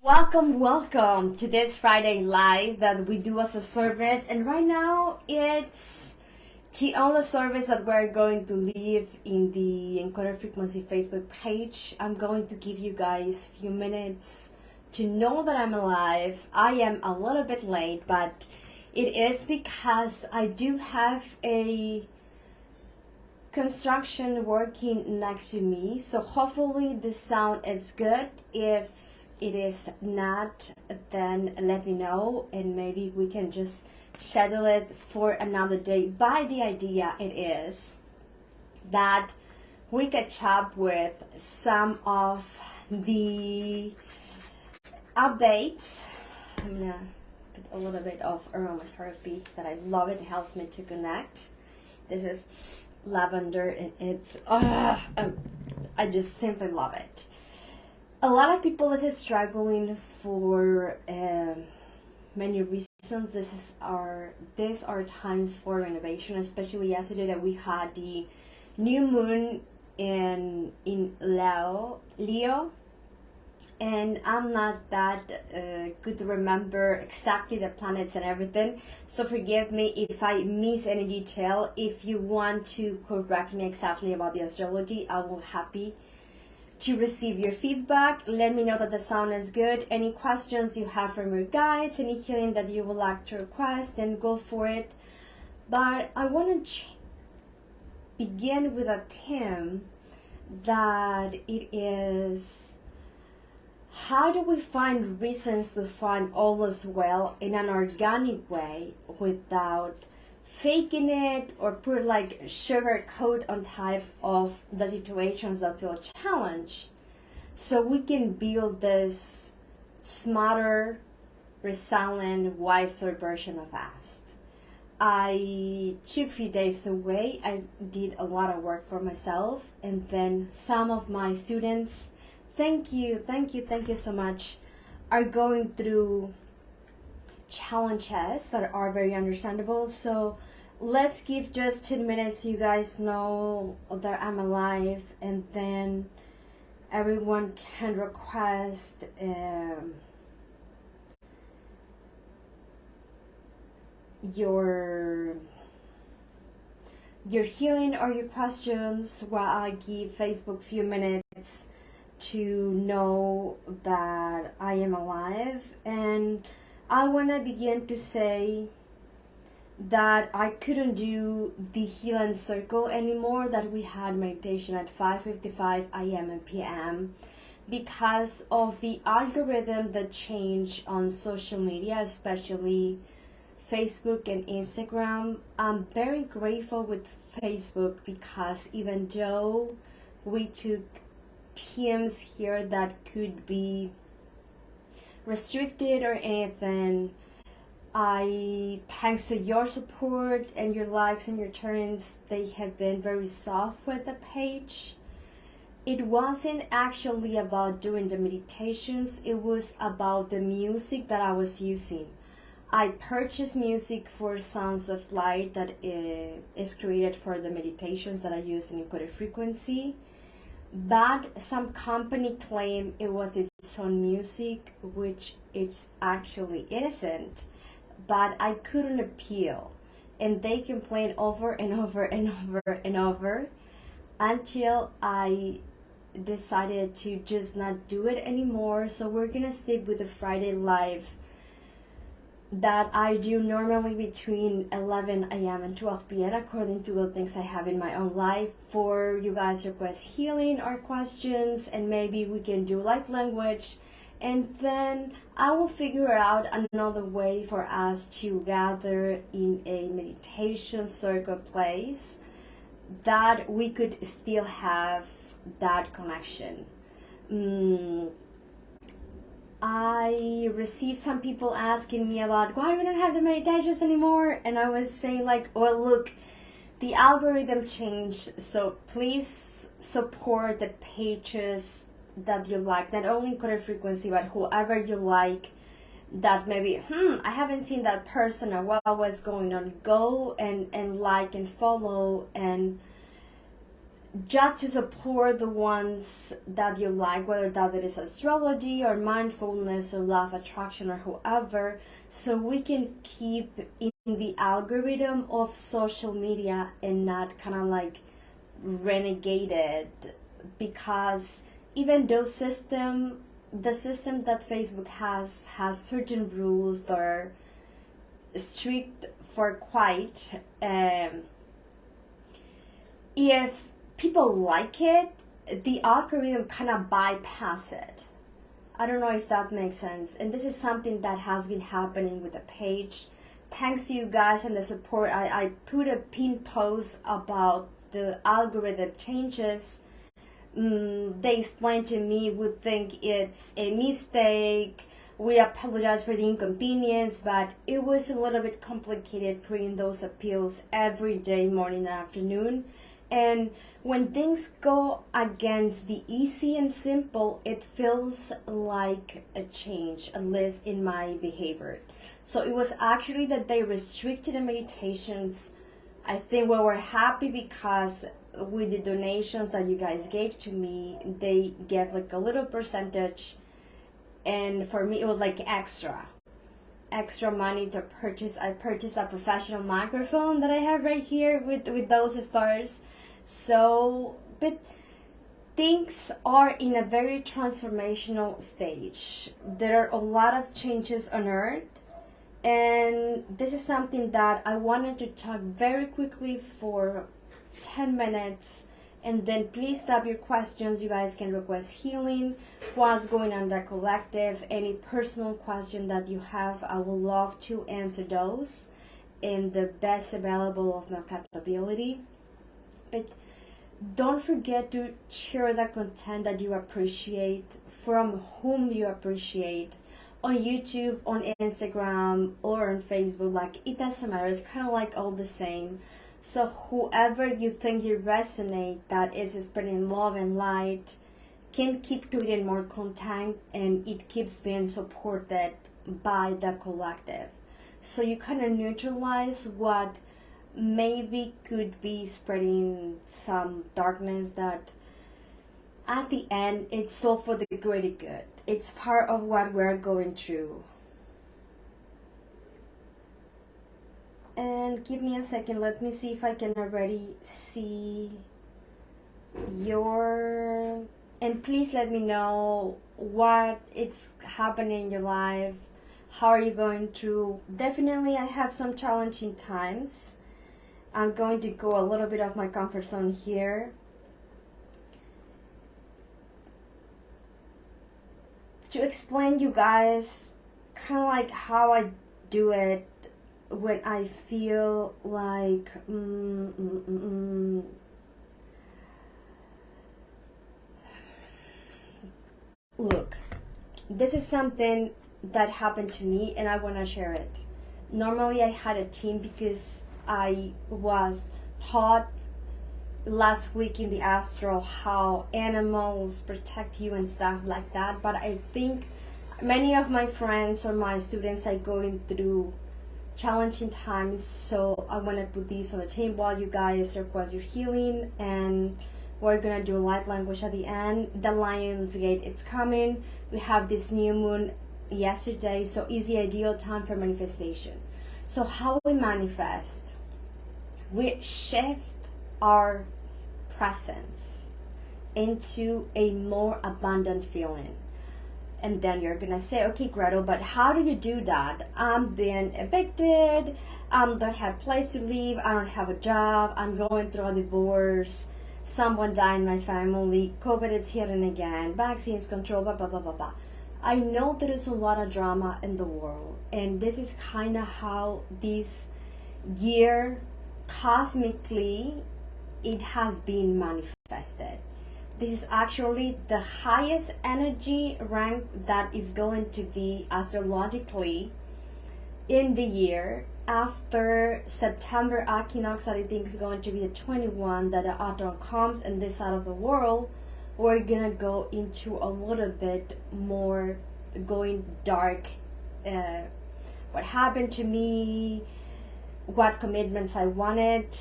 Welcome to this Friday live that we do as a service, and right now it's the only service that we're going to leave in the Encoded Frequency Facebook page. I'm going to give you guys a few minutes to know that I'm alive. I am a little bit late, but it is because I do have a construction working next to me, so hopefully the sound is good. If it is not, then let me know and maybe we can just schedule it for another day. But the idea it is that we catch up with some of the updates. I'm gonna put a little bit of aromatherapy that I love. It helps me to connect. This is lavender and it's I just simply love it. A lot of people is struggling for many reasons. These are times for renovation, especially yesterday that we had the new moon in Leo, and I'm not that good to remember exactly the planets and everything, so forgive me if I miss any detail. If you want to correct me exactly about the astrology, I will happy to receive your feedback. Let me know that the sound is good. Any questions you have from your guides, any healing that you would like to request, then go for it. But I want to begin with a theme that it is, how do we find reasons to find all is well in an organic way without faking it or put like sugar coat on top of the situations that feel challenge, so we can build this smarter, resilient, wiser version of us. I took a few days away. I did a lot of work for myself, and then some of my students, thank you so much, are going through challenges that are very understandable. So let's give just 10 minutes so you guys know that I'm alive, and then everyone can request your healing or your questions while I give Facebook a few minutes to know that I am alive. And I want to begin to say that I couldn't do the healing circle anymore that we had meditation at 5:55 a.m. and p.m. because of the algorithm that changed on social media, especially Facebook and Instagram. I'm very grateful with Facebook because even though we took teams here that could be restricted or anything, thanks to your support and your likes and your turns, they have been very soft with the page. It wasn't actually about doing the meditations, it was about the music that I was using. I purchased music for Sounds of Light that is created for the meditations that I use in Encoded Frequency. But some company claimed it was its own music, which it actually isn't. But I couldn't appeal, and they complained over and over and over and over until I decided to just not do it anymore. So we're gonna stick with the Friday live that I do normally between 11 a.m. and 12 p.m. according to the things I have in my own life. For you guys request healing or questions, and maybe we can do like language, and then I will figure out another way for us to gather in a meditation circle place that we could still have that connection. I received some people asking me about why we don't have the meditations anymore, and I was saying like, well, look, the algorithm changed, so please support the pages that you like, not only Encoded Frequency, but whoever you like that maybe, I haven't seen that person or what's going on. Go and like and follow and just to support the ones that you like, whether that it is astrology or mindfulness or love attraction or whoever, so we can keep in the algorithm of social media and not kind of like renegated, because even though the system that Facebook has certain rules that are strict for quite, if people like it, the algorithm kind of bypass it. I don't know if that makes sense. And this is something that has been happening with the page. Thanks to you guys and the support, I put a pinned post about the algorithm changes. They explained to me, would think it's a mistake. We apologize for the inconvenience, but it was a little bit complicated creating those appeals every day, morning and afternoon. And when things go against the easy and simple, it feels like a change, at least in my behavior. So it was actually that they restricted the meditations. I think we were happy because with the donations that you guys gave to me, they get like a little percentage. And for me, it was like extra money to purchase. I purchased a professional microphone that I have right here with those stars. So, but things are in a very transformational stage. There are a lot of changes on Earth, and this is something that I wanted to talk very quickly for 10 minutes, and then please stop your questions. You guys can request healing, what's going on in the collective, any personal question that you have. I would love to answer those in the best available of my capability. But don't forget to share the content that you appreciate, from whom you appreciate, on YouTube, on Instagram, or on Facebook. Like, it doesn't matter. It's kind of like all the same. So whoever you think you resonate, that is spreading love and light, can keep creating more content, and it keeps being supported by the collective. So you kind of neutralize what maybe could be spreading some darkness, that at the end it's all for the greater good. It's part of what we're going through. And give me a second, let me see if I can already see your, and please let me know what it's happening in your life. How are you going through? Definitely I have some challenging times. I'm going to go a little bit off my comfort zone here. To explain you guys kind of like how I do it when I feel like Look, this is something that happened to me and I want to share it. Normally I had a team because I was taught last week in the astral how animals protect you and stuff like that, but I think many of my friends or my students are going through challenging times, so I want to put these on the table. You guys request your healing, and we're gonna do light language at the end. The Lion's Gate, it's coming. We have this new moon yesterday, so is the ideal time for manifestation. So how we manifest? We shift our presence into a more abundant feeling. And then you're gonna say, okay, Gretel, but how do you do that? I'm being evicted, don't have place to live, I don't have a job, I'm going through a divorce, someone died in my family, COVID is hitting again, vaccines control, blah, blah, blah, blah, blah. I know there is a lot of drama in the world, and this is kind of how this year, cosmically, it has been manifested. This is actually the highest energy rank that is going to be astrologically in the year. After September equinox, that I think is going to be the 21, that the autumn comes in this side of the world, we're gonna go into a little bit more going dark. What happened to me, what commitments I wanted,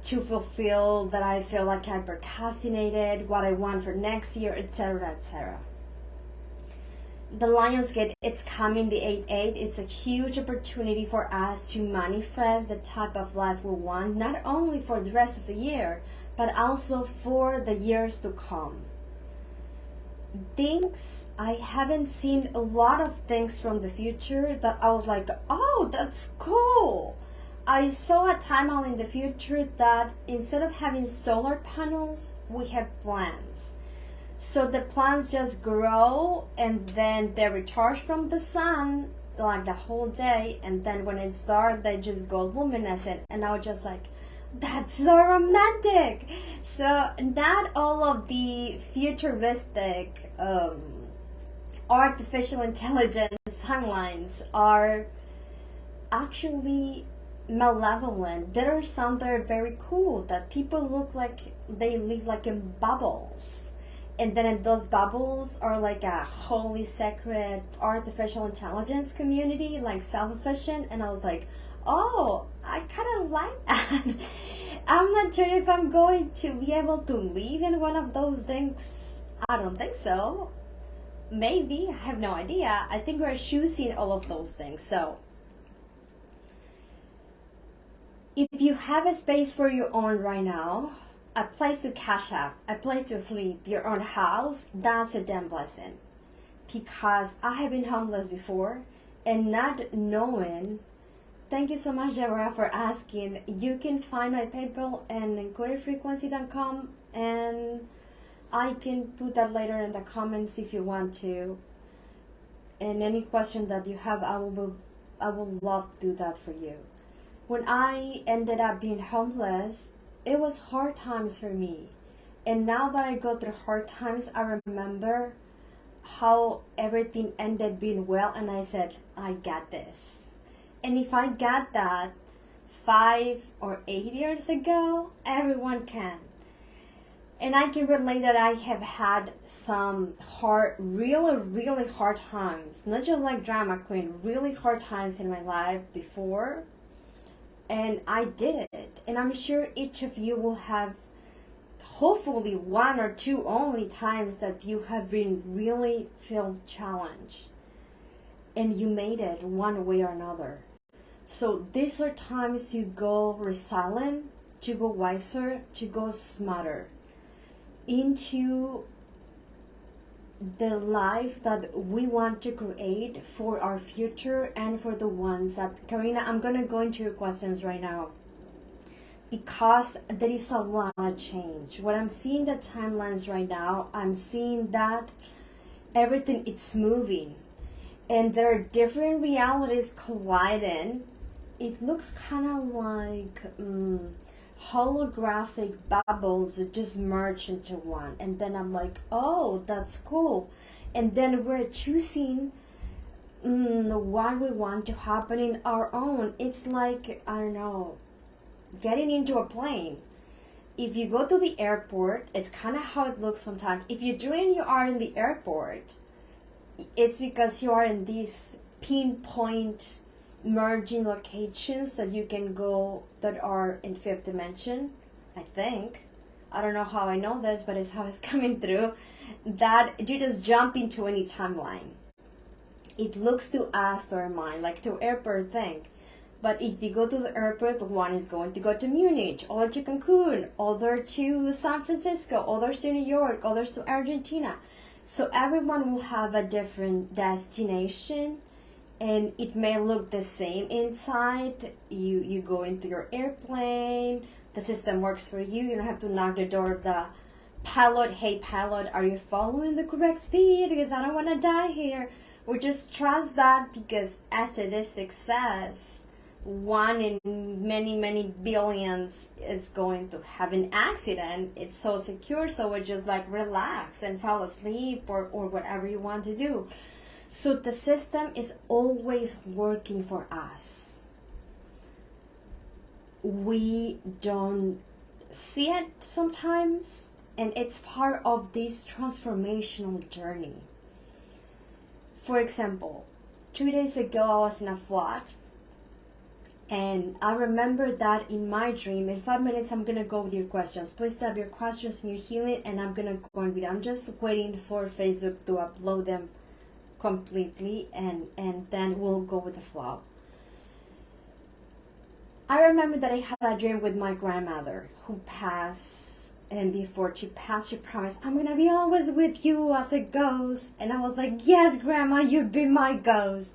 to fulfill that I feel like I procrastinated, what I want for next year, etc., etc. The Lionsgate, it's coming, the 8-8. It's a huge opportunity for us to manifest the type of life we want, not only for the rest of the year, but also for the years to come. Things, I haven't seen a lot of things from the future that I was like, oh, that's cool. I saw a timeline in the future that instead of having solar panels, we have plants. So the plants just grow and then they recharge from the sun like the whole day, and then when it's dark they just go luminescent, and I was just like, that's so romantic. So not all of the futuristic artificial intelligence timelines are actually malevolent. There are some that are very cool, that people look like they live like in bubbles, and then in those bubbles are like a holy sacred artificial intelligence community, like self-efficient. And I was like, oh, I kind of like that. I'm not sure if I'm going to be able to live in one of those things. I don't think so. Maybe, I have no idea. I think we're choosing all of those things. So if you have a space for your own right now, a place to cash out, a place to sleep, your own house, that's a damn blessing. Because I have been homeless before, and not knowing. Thank you so much, Deborah, for asking. You can find my PayPal and encodedfrequency.com, and I can put that later in the comments if you want to. And any question that you have, I will love to do that for you. When I ended up being homeless, it was hard times for me. And now that I go through hard times, I remember how everything ended being well, and I said, I got this. And if I got that 5 or 8 years ago, everyone can. And I can relate that I have had some really hard times, not just like drama queen, really hard times in my life before. And I did it. And I'm sure each of you will have hopefully 1 or 2 only times that you have been really feel challenged. And you made it one way or another. So these are times to go resilient, to go wiser, to go smarter into the life that we want to create for our future and for the ones that, Karina, I'm going to go into your questions right now, because there is a lot of change. What I'm seeing the timelines right now, I'm seeing that everything is moving and there are different realities colliding. It looks kind of like holographic bubbles that just merge into one, and then I'm like, oh, that's cool. And then we're choosing what we want to happen in our own. It's like, I don't know, getting into a plane. If you go to the airport, it's kind of how it looks sometimes. If you are in the airport, it's because you are in these pinpoint merging locations that you can go that are in 5th dimension, I think. I don't know how I know this, but it's how it's coming through. That you just jump into any timeline. It looks to us, to our mind, like to airport thing. But if you go to the airport, one is going to go to Munich, other to Cancun, other to San Francisco, others to New York, others to Argentina. So everyone will have a different destination, and it may look the same inside. You go into your airplane, the system works for you. You don't have to knock the door of the pilot. Hey pilot, are you following the correct speed? Because I don't want to die here. We just trust that, because as statistics says, 1 in many billions is going to have an accident. It's so secure, so we just like relax and fall asleep or whatever you want to do. So the system is always working for us. We don't see it sometimes, and it's part of this transformational journey. For example, 2 days ago I was in a flat, And I remember that in my dream, in 5 minutes, I'm going to go with your questions. Please type your questions in your healing, and I'm going to go on with it. I'm just waiting for Facebook to upload them completely, and then we'll go with the flow. I remember that I had a dream with my grandmother who passed, and before she passed, she promised, I'm going to be always with you as a ghost. And I was like, yes, Grandma, you'd be my ghost.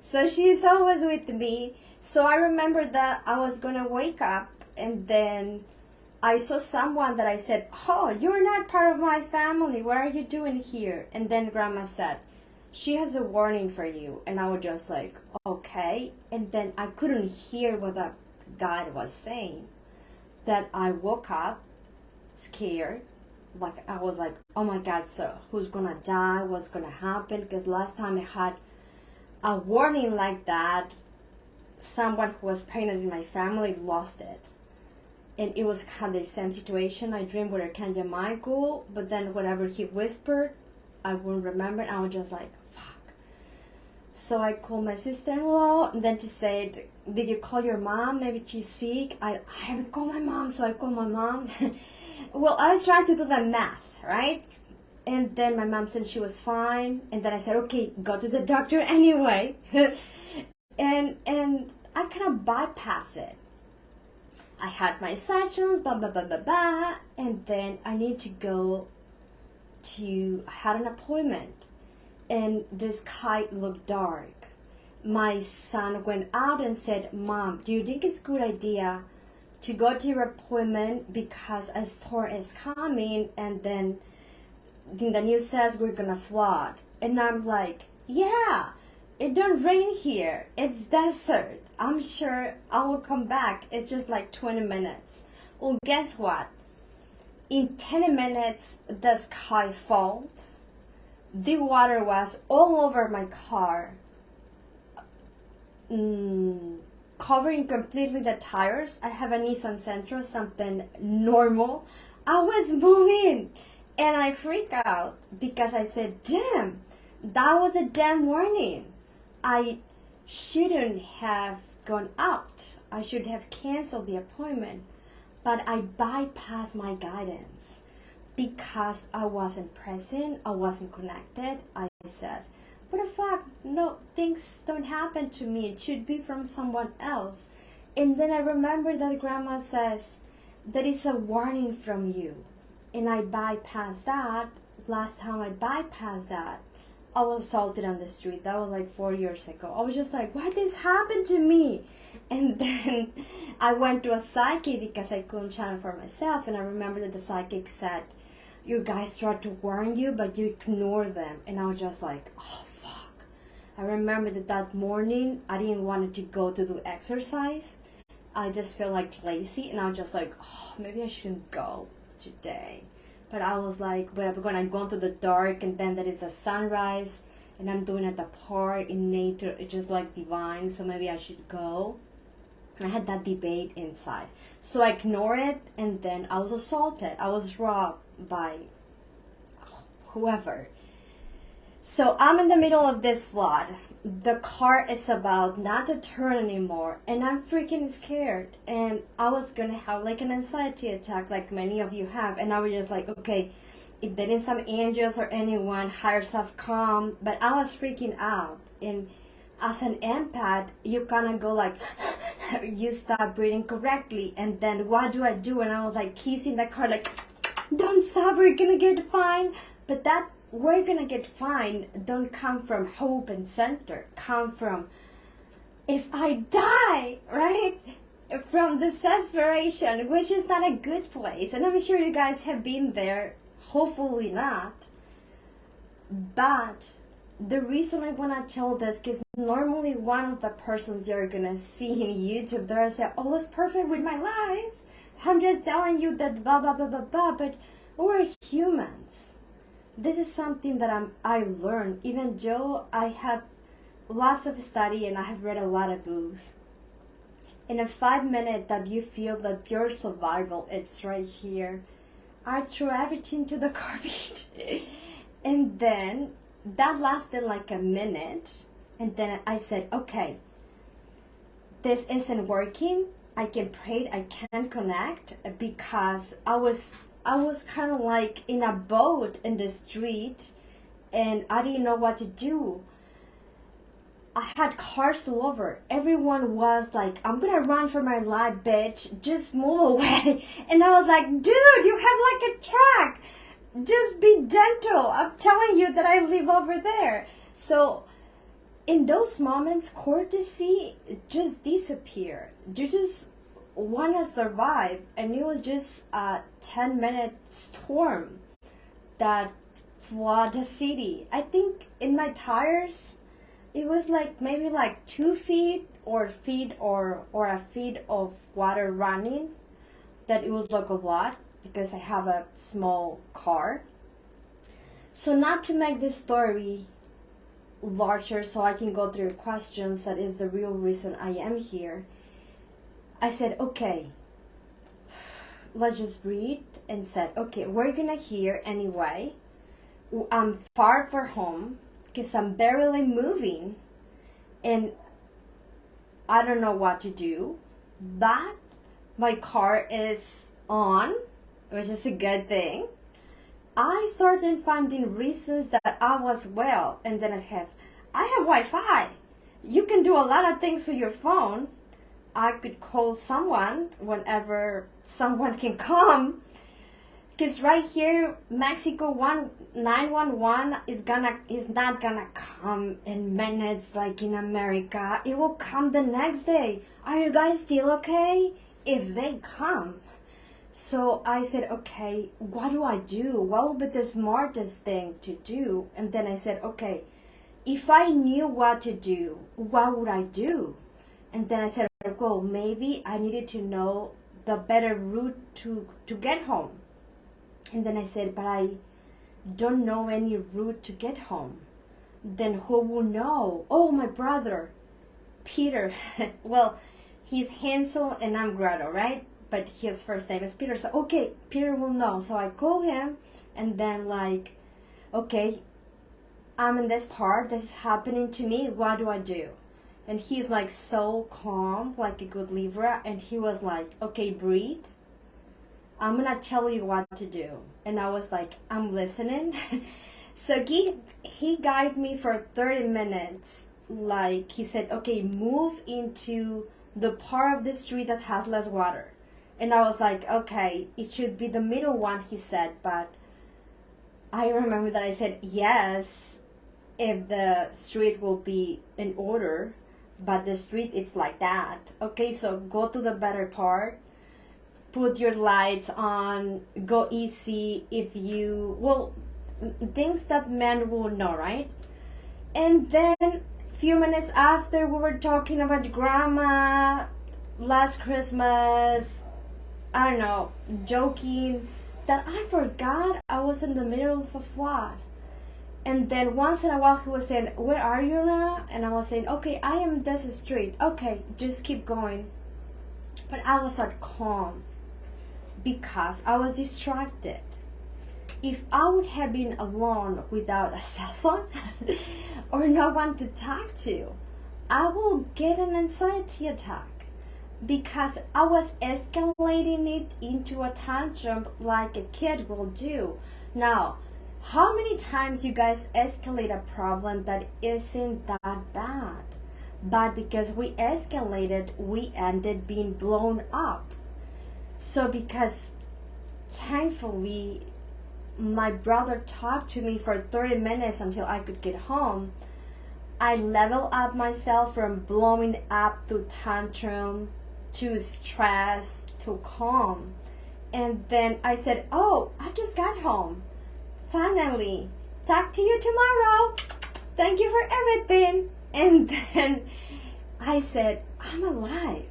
So she's always with me. So I remember that I was going to wake up, and then I saw someone that I said, oh, you're not part of my family. What are you doing here? And then Grandma said, she has a warning for you. And I was just like, okay. And then I couldn't hear what that guy was saying. That I woke up scared. Like, I was like, oh my God, so who's going to die? What's going to happen? Because last time I had a warning like that, someone who was pregnant in my family lost it. And it was kind of the same situation. I dreamed with Archangel Michael, but then whatever he whispered, I wouldn't remember. And I was just like, fuck. So I called my sister-in-law, and then she said, did you call your mom? Maybe she's sick. I haven't called my mom, so I called my mom. Well, I was trying to do the math, right? And then my mom said she was fine. And then I said, okay, go to the doctor anyway. and I kind of bypassed it. I had my sessions, blah, blah, blah, blah, blah. And then I need to go I had an appointment. And the sky looked dark. My son went out and said, Mom, do you think it's a good idea to go to your appointment because a storm is coming, and then the news says we're gonna flood? And I'm like, yeah, it don't rain here. It's desert. I'm sure I will come back. It's just like 20 minutes. Well, guess what? In 10 minutes, the sky fell. The water was all over my car. Covering completely the tires. I have a Nissan Sentra, something normal. I was moving, and I freaked out because I said, damn, that was a damn warning. I shouldn't have gone out. I should have canceled the appointment, but I bypassed my guidance because I wasn't present, I wasn't connected. I said, what the fuck? No, things don't happen to me. It should be from someone else. And then I remember that Grandma says, there is a warning from you. And I bypassed that. Last time I bypassed that, I was assaulted on the street. That was like 4 years ago. I was just like, why this happened to me? And then I went to a psychic because I couldn't channel for myself. And I remember that the psychic said, you guys tried to warn you, but you ignored them. And I was just like, oh, fuck. I remember that morning, I didn't want to go to do exercise. I just felt like lazy. And I was just like, oh, maybe I shouldn't go today. But I was like, when I go into the dark, and then there is the sunrise, and I'm doing at the park in nature, it's just like divine, so maybe I should go. And I had that debate inside. So I ignored it, and then I was assaulted. I was robbed by whoever. So I'm in the middle of this flood. The car is about not to turn anymore, and I'm freaking scared. And I was gonna have like an anxiety attack, like many of you have. And I was just like, okay, if there is some angels or anyone, higher self come. But I was freaking out. And as an empath, you kind of go like, you stop breathing correctly. And then what do? And I was like kissing the car, like, don't stop, we're gonna get fine. But that we're gonna get fine don't come from hope and center. Come from, if I die, right? From desperation, which is not a good place. And I'm sure you guys have been there. Hopefully not. But the reason I want to tell this, because normally one of the persons you're gonna see in YouTube, they're say, oh, it's perfect with my life. I'm just telling you that blah, blah, blah, blah, blah. But we're humans. This is something that I learned. Even though I have lots of study and I have read a lot of books. In a 5 minute that you feel that your survival, it's right here. I threw everything to the garbage. And then that lasted like a minute. And then I said, okay, this isn't working. I can pray, I can't connect because I was kind of like in a boat in the street and I didn't know what to do. I had cars all over. Everyone was like, I'm gonna run for my life, bitch. Just move away. And I was like, dude, you have like a truck. Just be gentle. I'm telling you that I live over there. So in those moments, courtesy just disappeared. You just want to survive. And it was just a 10-minute storm that flooded the city. I think in my tires, it was like maybe like 2 feet or a feet of water running. That it was like a lot because I have a small car. So not to make this story larger so I can go through your questions, that is the real reason I am here. I said, okay, let's just breathe, and said, okay, we're gonna hear anyway. I'm far from home because I'm barely moving and I don't know what to do, but my car is on, which is a good thing. I started finding reasons that I was well, and then I have Wi-Fi. You can do a lot of things with your phone. I could call someone whenever someone can come. Because right here, Mexico 911 is not gonna come in minutes like in America. It will come the next day. Are you guys still okay? If they come. So I said, okay, what do I do? What would be the smartest thing to do? And then I said, okay, if I knew what to do, what would I do? And then I said, well, maybe I needed to know the better route to get home. And then I said, but I don't know any route to get home. Then who will know? Oh, my brother, Peter. Well, he's Hansel and I'm Gretel, right? But his first name is Peter. So, okay, Peter will know. So I call him and then like, okay, I'm in this part. This is happening to me. What do I do? And he's like so calm, like a good Libra. And he was like, okay, breathe. I'm going to tell you what to do. And I was like, I'm listening. So he guided me for 30 minutes. Like he said, okay, move into the part of the street that has less water. And I was like, okay, it should be the middle one, he said. But I remember that I said, yes, if the street will be in order. But the street, it's like that. Okay, so go to the better part. Put your lights on, go easy if you, well, things that men will know, right? And then a few minutes after, we were talking about grandma, last Christmas, I don't know, joking, that I forgot I was in the middle of a flood. And then once in a while he was saying, where are you now? And I was saying, okay, I am in this street. Okay, just keep going. But I was like calm. Because I was distracted. If I would have been alone without a cell phone or no one to talk to, I will get an anxiety attack because I was escalating it into a tantrum like a kid will do. Now, how many times you guys escalate a problem that isn't that bad? But because we escalated, we ended being blown up. So because thankfully my brother talked to me for 30 minutes until I could get home, I leveled up myself from blowing up to tantrum to stress to calm. And then I said, oh, I just got home. Finally, talk to you tomorrow. Thank you for everything. And then I said, I'm alive.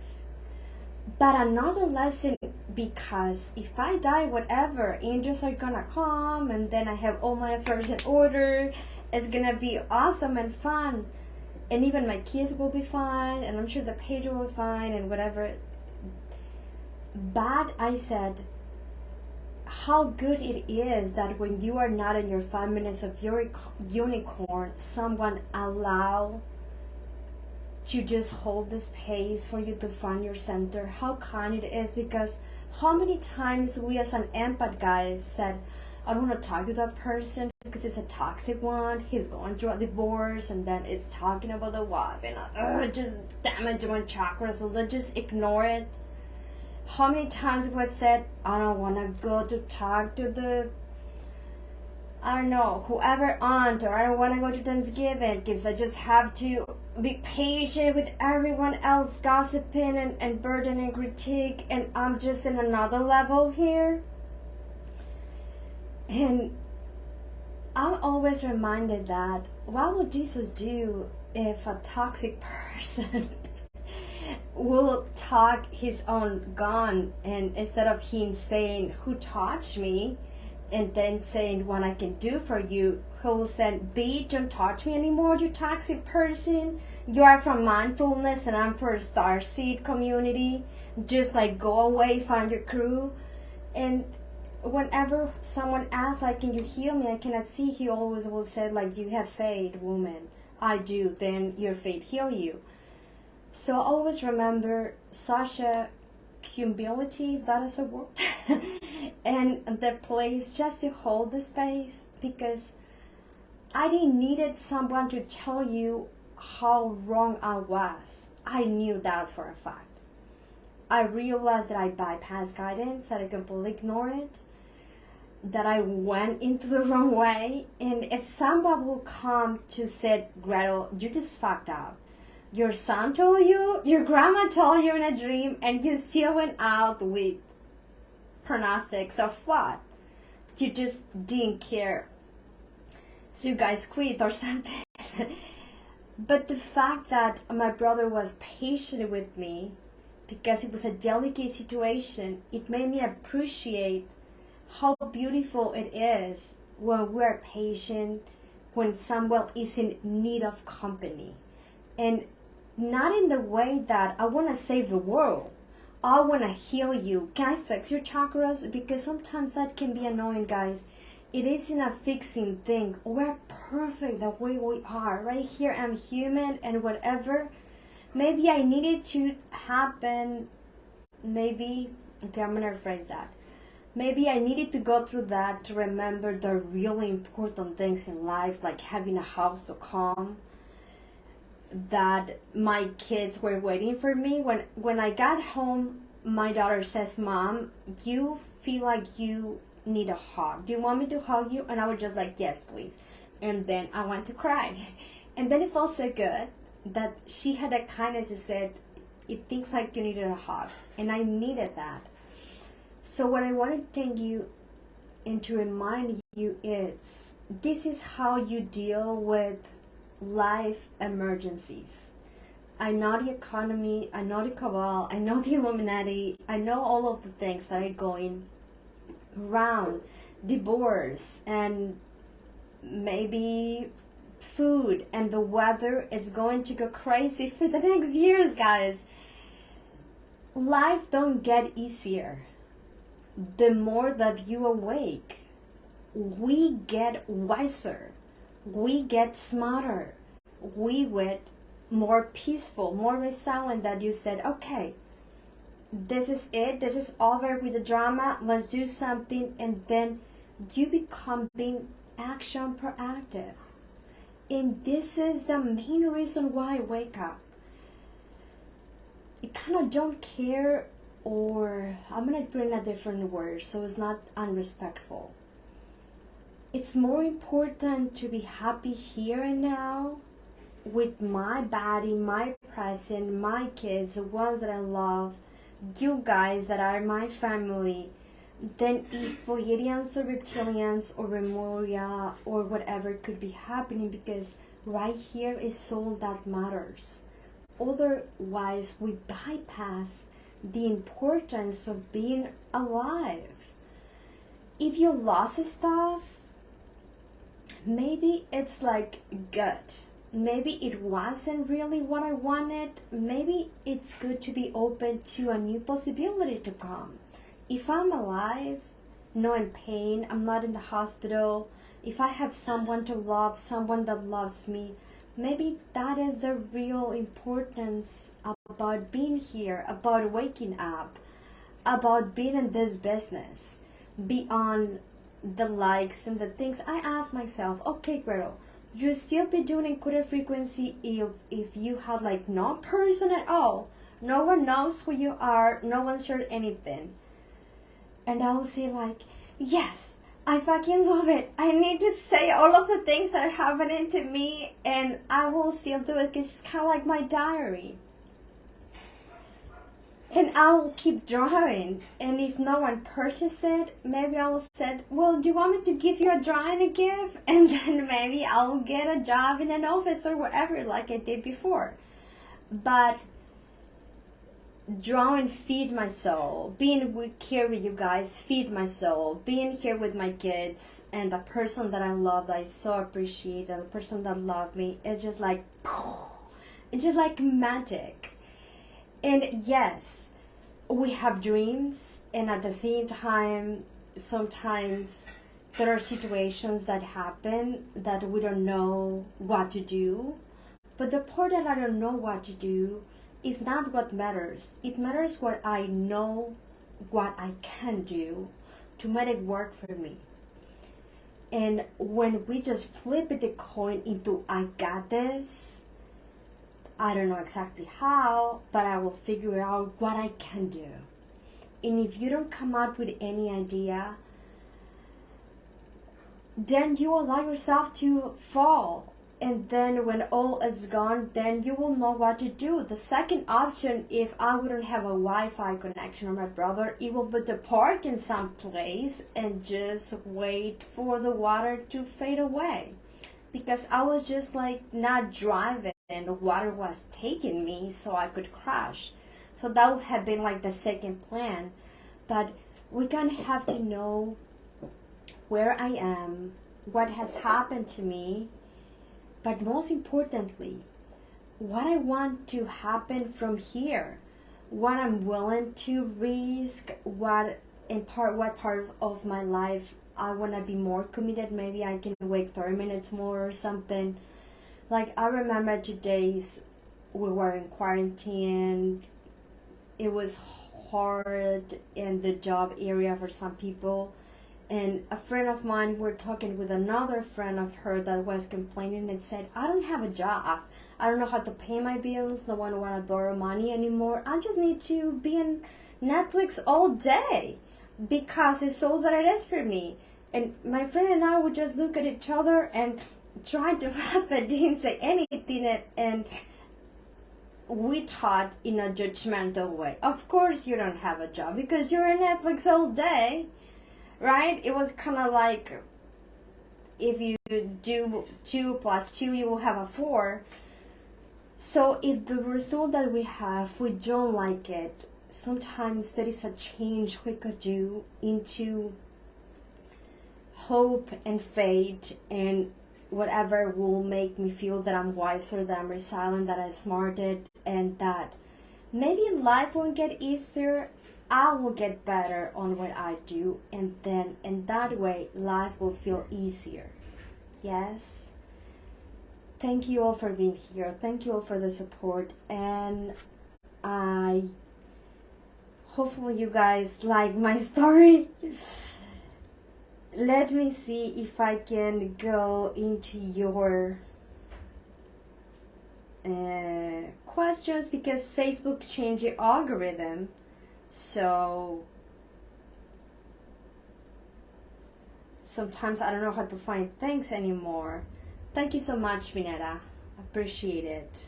But another lesson, because if I die, whatever, angels are gonna come and then I have all my affairs in order. It's gonna be awesome and fun. And even my kids will be fine, and I'm sure the page will be fine and whatever. But I said, how good it is that when you are not in your 5 minutes of your unicorn, someone allow to just hold the space for you to find your center, how kind it is, because how many times we as an empath guys said, I don't want to talk to that person because it's a toxic one, he's going through a divorce, and then it's talking about the wife, and just damage my chakras, so let's just ignore it. How many times we had said, I don't want to go to talk to the, I don't know, whoever aunt, or I don't want to go to Thanksgiving because I just have to be patient with everyone else gossiping and burden and critique, and I'm just in another level here. And I'm always reminded that what would Jesus do if a toxic person will talk his own gun, and instead of him saying, who touched me, and then saying what I can do for you, he will say, B, don't touch me anymore, you toxic person. You are from mindfulness and I'm for a starseed community. Just like go away, find your crew. And whenever someone asks, like, can you heal me? I cannot see. He always will say, like, you have faith, woman. I do. Then your faith heal you. So always remember Sasha humility, that is a word, and the place just to hold the space, because I didn't needed someone to tell you how wrong I was. I knew that for a fact. I realized that I bypassed guidance, that I completely ignored it, that I went into the wrong way. And if somebody will come to say, Gretel, you just fucked up. Your son told you, your grandma told you in a dream, and you still went out with pronostics of what? You just didn't care. So you guys quit or something. But the fact that my brother was patient with me, because it was a delicate situation, it made me appreciate how beautiful it is when we're patient, when someone is in need of company. And not in the way that I want to save the world. I want to heal you. Can I fix your chakras? Because sometimes that can be annoying, guys. It isn't a fixing thing. We're perfect the way we are. Right here, I'm human, and whatever. Maybe I needed to happen. Maybe, okay, I'm going to rephrase that. Maybe I needed to go through that to remember the really important things in life, like having a house to come, that my kids were waiting for me. When I got home, my daughter says, Mom, you feel like you need a hug. Do you want me to hug you? And I was just like, yes, please. And then I went to cry. And then it felt so good that she had that kindness to say, it thinks like you needed a hug. And I needed that. So what I want to thank you and to remind you is, this is how you deal with life emergencies. I know the economy, I know the cabal, I know the Illuminati, I know all of the things that are going around, divorce, and maybe food, and the weather is going to go crazy for the next years, guys. Life don't get easier the more that you awake. We get wiser. We get smarter. We get more peaceful, more resilient, that you said, okay, this is it. This is over with the drama. Let's do something. And then you become being action proactive. And this is the main reason why I wake up. I kind of don't care, or I'm going to put in a different word so it's not unrespectful. It's more important to be happy here and now with my body, my present, my kids, the ones that I love, you guys that are my family, than if Pleiadians or reptilians or Remoria or whatever could be happening, because right here is all that matters. Otherwise, we bypass the importance of being alive. If you lost stuff, maybe it's like gut. Maybe it wasn't really what I wanted. Maybe it's good to be open to a new possibility to come. If I'm alive, not in pain, I'm not in the hospital, if I have someone to love, someone that loves me, maybe that is the real importance about being here, about waking up, about being in this business, beyond the likes and the things. I ask myself, okay, Gretel, you still be doing encoded frequency if you have like no person at all, no one knows who you are, no one shared anything. And I will say like, yes, I fucking love it. I need to say all of the things that are happening to me, and I will still do it because it's kind of like my diary. And I will keep drawing. And if no one purchases it, maybe I will say, well, do you want me to give you a drawing to give? And then maybe I'll get a job in an office or whatever like I did before. But drawing feed my soul. Being here with you guys feed my soul. Being here with my kids and the person that I love, that I so appreciate, and the person that loved me, it's just like, it's just like magic. And yes, we have dreams, and at the same time, sometimes there are situations that happen that we don't know what to do. But the part that I don't know what to do is not what matters. It matters what I know, what I can do to make it work for me. And when we just flip the coin into I got this, I don't know exactly how, but I will figure out what I can do. And if you don't come up with any idea, then you allow yourself to fall. And then when all is gone, then you will know what to do. The second option, if I wouldn't have a Wi-Fi connection or my brother, it will be to park in some place and just wait for the water to fade away. Because I was just like not driving and the water was taking me so I could crash. So that would have been like the second plan. But we're gonna have to know where I am, what has happened to me, but most importantly, what I want to happen from here, what I'm willing to risk, what part of my life I want to be more committed. Maybe I can wait 30 minutes more or something. Like I remember 2 days we were in quarantine. It was hard in the job area for some people. And a friend of mine, we're talking with another friend of her that was complaining and said, I don't have a job. I don't know how to pay my bills. No one want to borrow money anymore. I just need to be in Netflix all day because it's all that it is for me. And my friend and I would just look at each other and try to laugh and didn't say anything. And we thought in a judgmental way, of course you don't have a job because you're in Netflix all day. Right? It was kind of like if you do 2 + 2, you will have a 4. So if the result that we have, we don't like it, sometimes there is a change we could do into hope and faith and whatever will make me feel that I'm wiser, that I'm resilient, that I'm smarter, and that maybe life won't get easier. I will get better on what I do, and then in that way life will feel easier. Yes, thank you all for being here. Thank you all for the support, and I hopefully you guys like my story. Let me see if I can go into your questions, because Facebook changed the algorithm. So sometimes I don't know how to find things anymore. Thank you so much, Minetta. Appreciate it.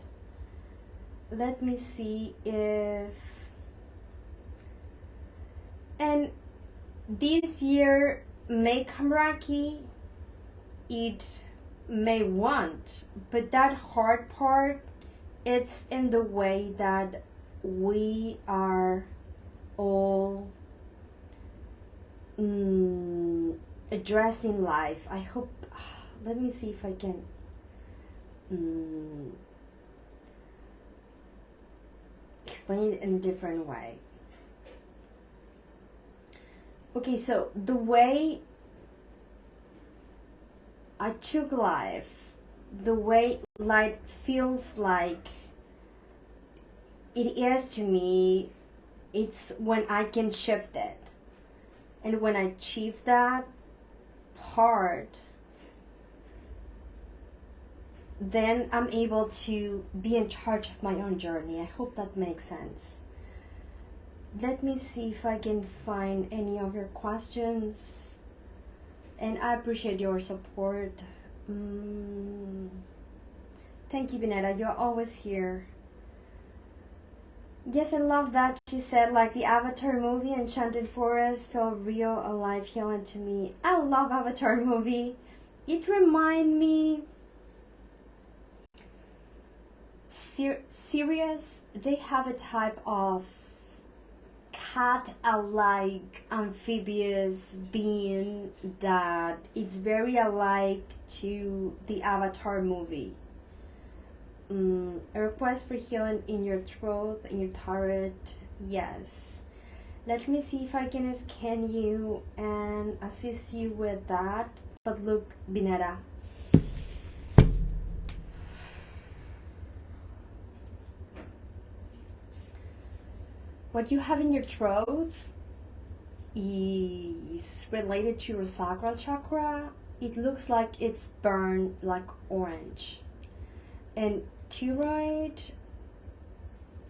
Let me see if... And this year may come rocky. It may want. But that hard part, it's in the way that we are all addressing life. I hope, let me see if I can explain it in a different way. Okay, so the way I took life the way light feels like it is to me, it's when I can shift it. And when I achieve that part, then I'm able to be in charge of my own journey. I hope that makes sense. Let me see if I can find any of your questions. And I appreciate your support. Thank you, Binetta. You're always here. Yes, I love that. She said, like the Avatar movie, Enchanted Forest felt real, alive, healing to me. I love Avatar movie. It reminds me serious. They have a type of cat-alike amphibious being that it's very alike to the Avatar movie. A request for healing in your throat, in your tarot. Yes. Let me see if I can scan you and assist you with that. But look, Binetta. What you have in your throat is related to your sacral chakra. It looks like it's burned like orange. And thyroid,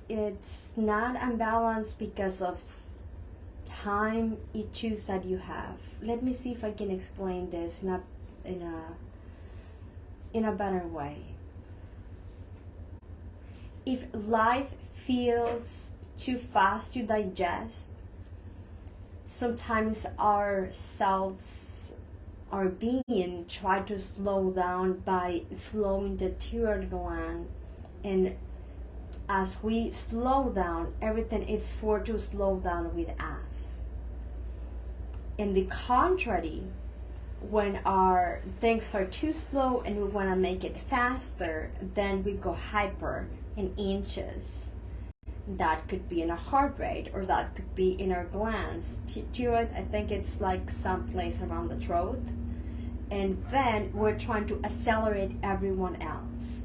it's not unbalanced because of time issues that you have. Let me see if I can explain this in a better way. If life feels too fast to digest, sometimes our cells, our being, try to slow down by slowing the thyroid gland, and as we slow down, everything is forced to slow down with us. And the contrary, when our things are too slow and we want to make it faster, then we go hyper and anxious. That could be in our heart rate, or that could be in our glands. Thyroid, I think it's like someplace around the throat. And then we're trying to accelerate everyone else.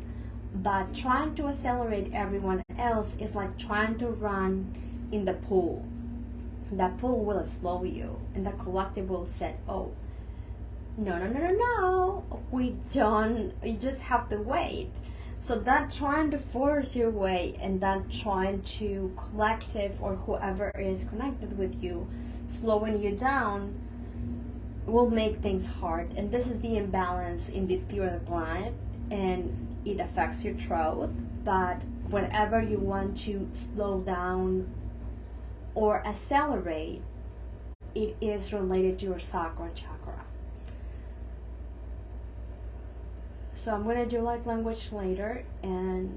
But trying to accelerate everyone else is like trying to run in the pool. That pool will slow you, and the collective will say, oh, no, we don't, you just have to wait. So that trying to force your way, and that trying to collective or whoever is connected with you, slowing you down, will make things hard. And this is the imbalance in the thyroid gland, and it affects your throat. But whenever you want to slow down or accelerate, it is related to your sacral chakra. So I'm going to do light language later, and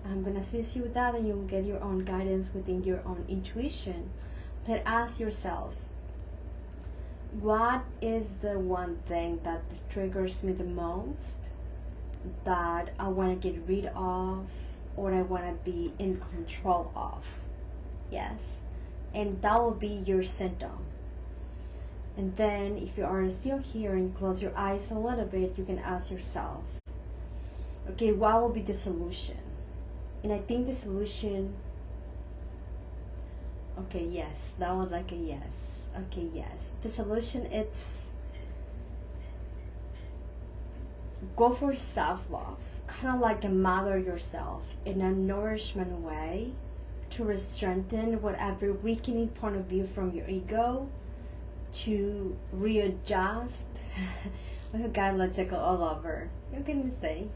I'm going to assist you with that, and you'll get your own guidance within your own intuition. But ask yourself, what is the one thing that triggers me the most, that I want to get rid of, or I want to be in control of? Yes. And that will be your symptom. And then if you are still here and close your eyes a little bit, you can ask yourself, okay, what will be the solution? And I think the solution, okay, yes, that was like a yes. Okay, yes. The solution, it's go for self-love, kind of like a mother yourself in a nourishment way to strengthen whatever weakening point of view from your ego, to readjust. Like a guy, let's go all over. You can stay.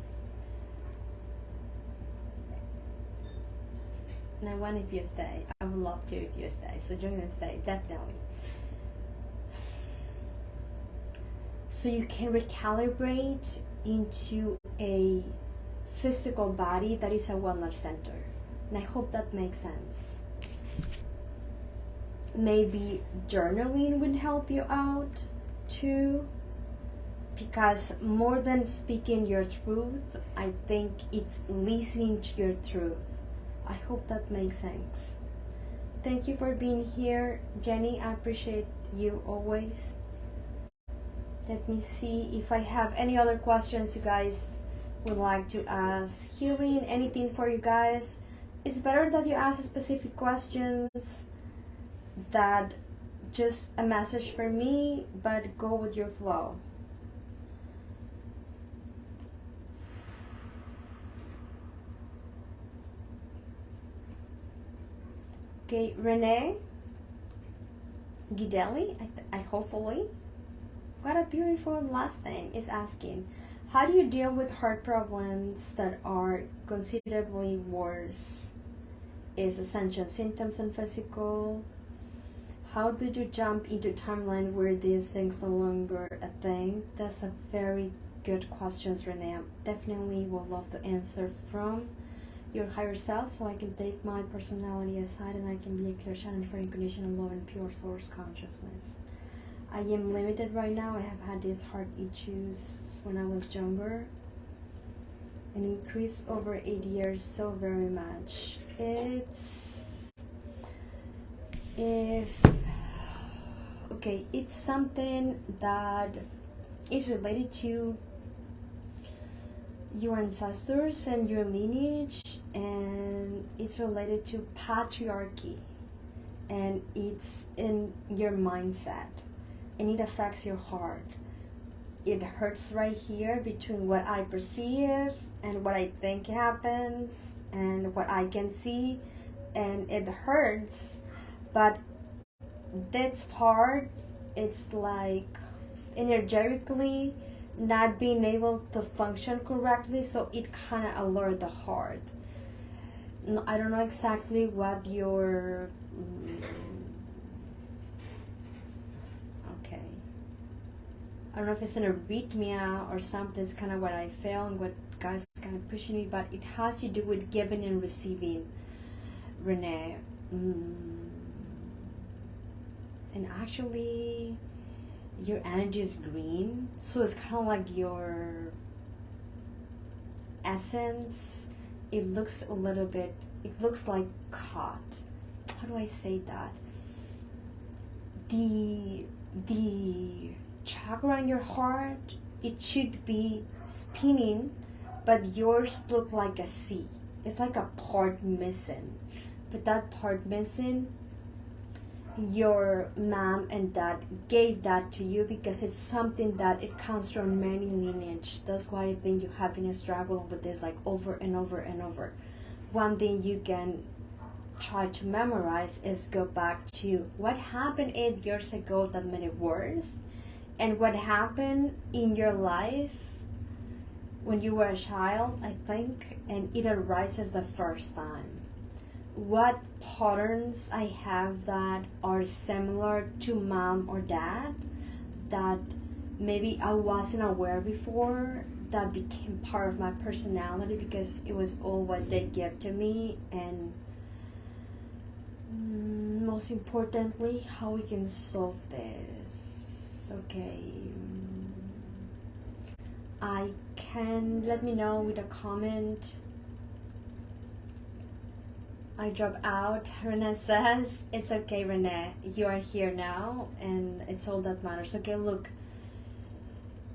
And I want if you stay. I would love to if you stay. So join and stay, definitely. So you can recalibrate into a physical body that is a wellness center. And I hope that makes sense. Maybe journaling would help you out too, because more than speaking your truth, I think it's listening to your truth. I hope that makes sense. Thank you for being here, Jenny. I appreciate you always. Let me see if I have any other questions, you guys. would like to ask healing, anything for you guys. It's better that you ask specific questions that just a message for me, but go with your flow. Okay, Renee Gidelli, I hopefully. What a beautiful last name, is asking, how do you deal with heart problems that are considerably worse? Is ascension symptoms and physical? How do you jump into timeline where these things no longer a thing? That's a very good question, Renee. Definitely would love to answer from your higher self, so I can take my personality aside and I can be a clear channel for unconditional love and pure source consciousness. I am limited right now. I have had these heart issues when I was younger and increased over 8 years so very much. It's something that is related to your ancestors and your lineage, and it's related to patriarchy, and it's in your mindset, and it affects your heart. It hurts right here between what I perceive and what I think happens and what I can see, and it hurts. But this part, it's like energetically not being able to function correctly, so it kind of alerts the heart. No, I don't know exactly what your okay, I don't know if it's an arrhythmia or something. It's kind of what I feel and what God's kind of pushing me, but it has to do with giving and receiving, Renee. And actually your energy is green, so it's kind of like your essence, it looks like caught. How do I say that? The chakra in your heart, it should be spinning, but yours look like a C. It's like a part missing, but that part missing, your mom and dad gave that to you because it's something that it comes from many lineage. That's why I think you have been struggling with this like over and over and over. One thing you can try to memorize is go back to what happened 8 years ago that made it worse, and what happened in your life when you were a child, I think, and it arises the first time. What patterns I have that are similar to mom or dad that maybe I wasn't aware before, that became part of my personality because it was all what they give to me, and most importantly, how we can solve this. Okay, I can let me know with a comment. I drop out. Renee says, it's okay, Renee. You are here now, and it's all that matters. Okay, look.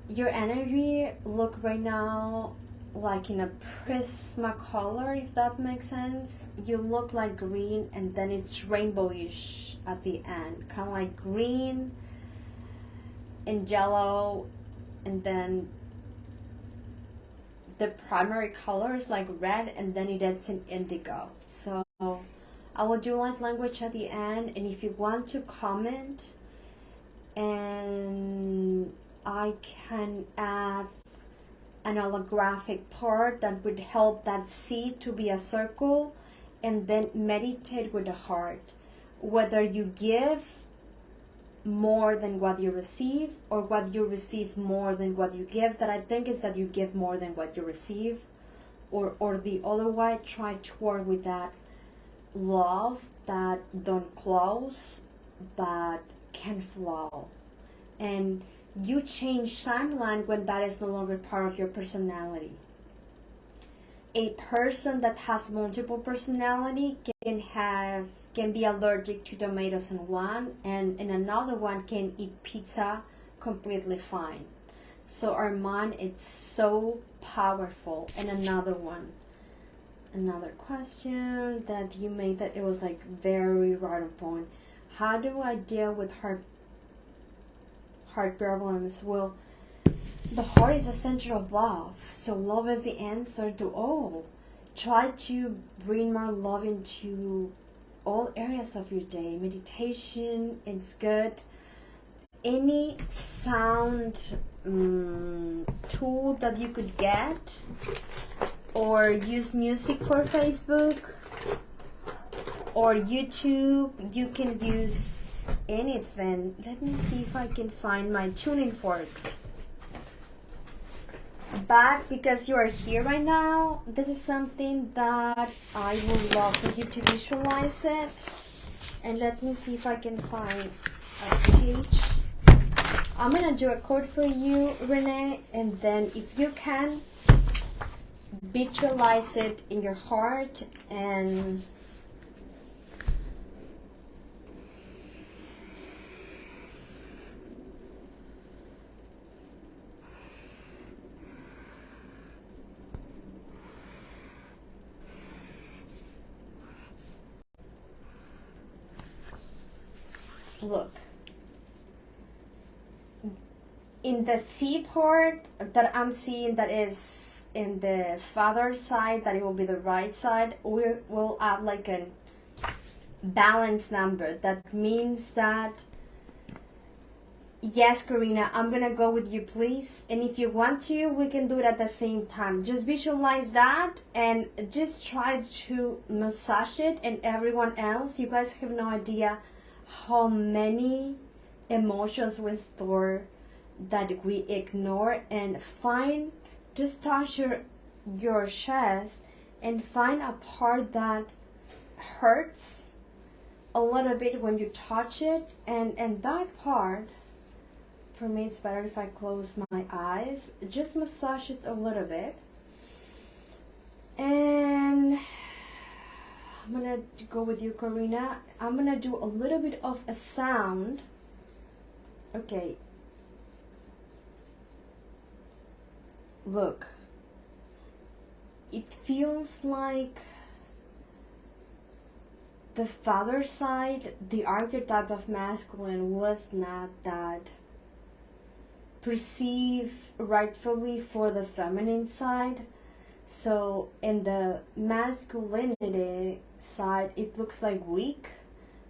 Your energy look right now like in a prisma color, if that makes sense. You look like green, and then it's rainbowish at the end. Kind of like green and yellow, and then the primary color is like red, and then it ends in indigo. So I will do light language at the end, and if you want to comment, and I can add an holographic part that would help that seed to be a circle, and then meditate with the heart. Whether you give more than what you receive, or what you receive more than what you give, that I think is that you give more than what you receive, or the other way, try to work with that love that don't close but can flow. And you change timeline when that is no longer part of your personality. A person that has multiple personality can be allergic to tomatoes in one, and in another one can eat pizza completely fine. So our mind is so powerful. And another question that you made, that it was like very right on point. How do I deal with heart problems? Well, the heart is the center of love, so love is the answer to all. Try to bring more love into all areas of your day. Meditation is good. Any sound tool that you could get, or use music for Facebook or YouTube. You can use anything. Let me see if I can find my tuning fork. But because you are here right now, this is something that I would love for you to visualize it. And let me see if I can find a page. I'm gonna do a code for you, Renee, and then if you can, visualize it in your heart and look. In the C part that I'm seeing, that is in the father side, that it will be the right side, we will add like a balance number. That means that, yes, Karina, I'm gonna go with you, please. And if you want to, we can do it at the same time. Just visualize that and just try to massage it. And everyone else, you guys have no idea how many emotions we store that we ignore. And find, just touch your chest and find a part that hurts a little bit when you touch it, and that part, for me it's better if I close my eyes. Just massage it a little bit. And I'm gonna go with you, Karina. I'm gonna do a little bit of a sound. Okay. Look, it feels like the father side, the archetype of masculine, was not that perceived rightfully for the feminine side. So in the masculinity side, it looks like weak.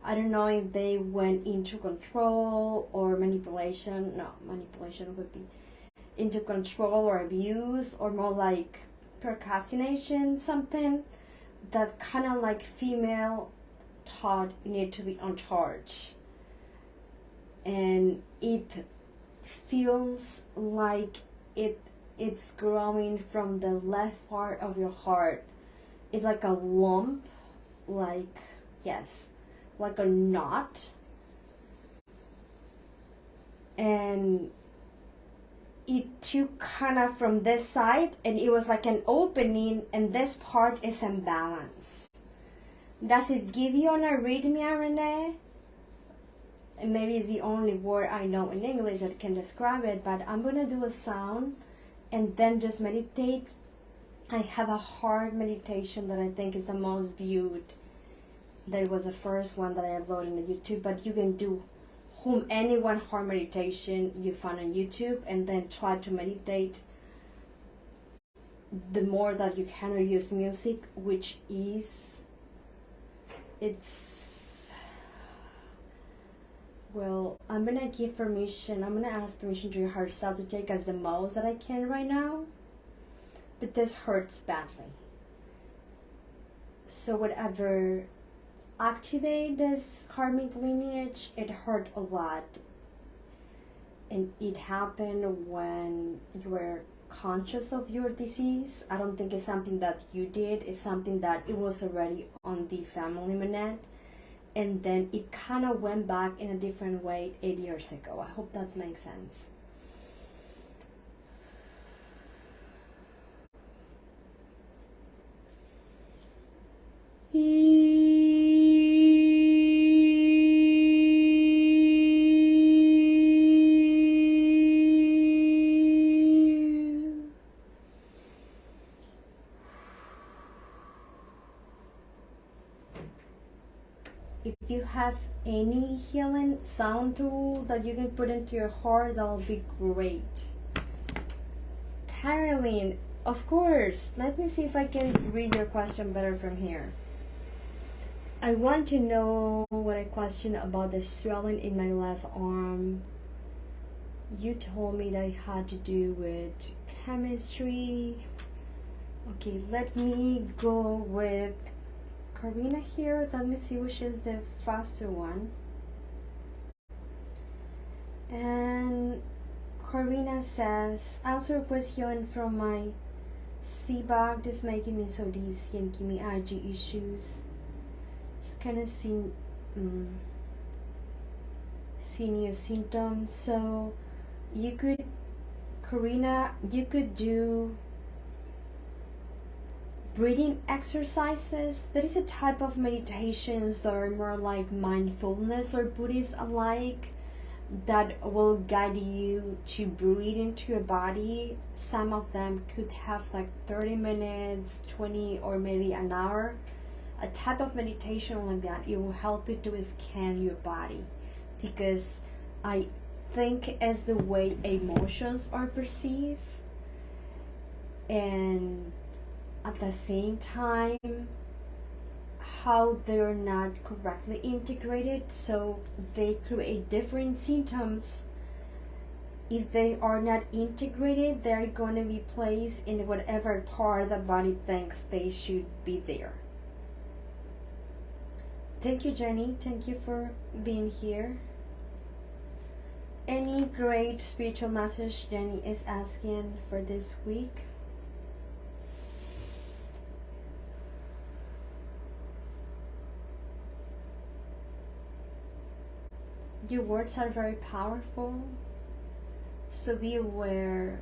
I don't know if they went into control or manipulation. No, manipulation would be into control or abuse, or more like procrastination, something that kind of like female thought you need to be on charge. And it feels like it's growing from the left part of your heart. It's like a lump, like, yes, like a knot. And it took kind of from this side, and it was like an opening, and this part is imbalanced. Does it give you an arrhythmia, Renee? And maybe it's the only word I know in English that can describe it, but I'm gonna do a sound and then just meditate. I have a heart meditation that I think is the most viewed. That was the first one that I uploaded on YouTube, but you can do any one heart meditation you find on YouTube, and then try to meditate the more that you can, or use music, which is, well, I'm gonna give permission, I'm gonna ask permission to your heart self to take as the most that I can right now, but this hurts badly. So whatever activate this karmic lineage, it hurt a lot. And it happened when you were conscious of your disease. I don't think it's something that you did, it's something that it was already on the family minute, and then it kind of went back in a different way 8 years ago. I hope that makes sense. If you have any healing sound tool that you can put into your heart, that'll be great. Caroline, of course. Let me see if I can read your question better from here. I want to know what I question about the swelling in my left arm. You told me that it had to do with chemistry. Okay, let me go with Karina here. Let me see which is the faster one. And Karina says, I also request healing from my CBAC. This is making me so dizzy and give me IG issues. It's kind of senior symptoms. So you could, Karina, you could do breathing exercises. There is a type of meditations that are more like mindfulness or Buddhist alike that will guide you to breathe into your body. Some of them could have like 30 minutes, 20, or maybe an hour. A type of meditation like that, it will help you to scan your body, because I think as the way emotions are perceived, and at the same time how they're not correctly integrated, so they create different symptoms. If they are not integrated, they're going to be placed in whatever part of the body thinks they should be there. Thank you, Jenny. Thank you for being here. Any great spiritual message Jenny is asking for this week? Your words are very powerful, so be aware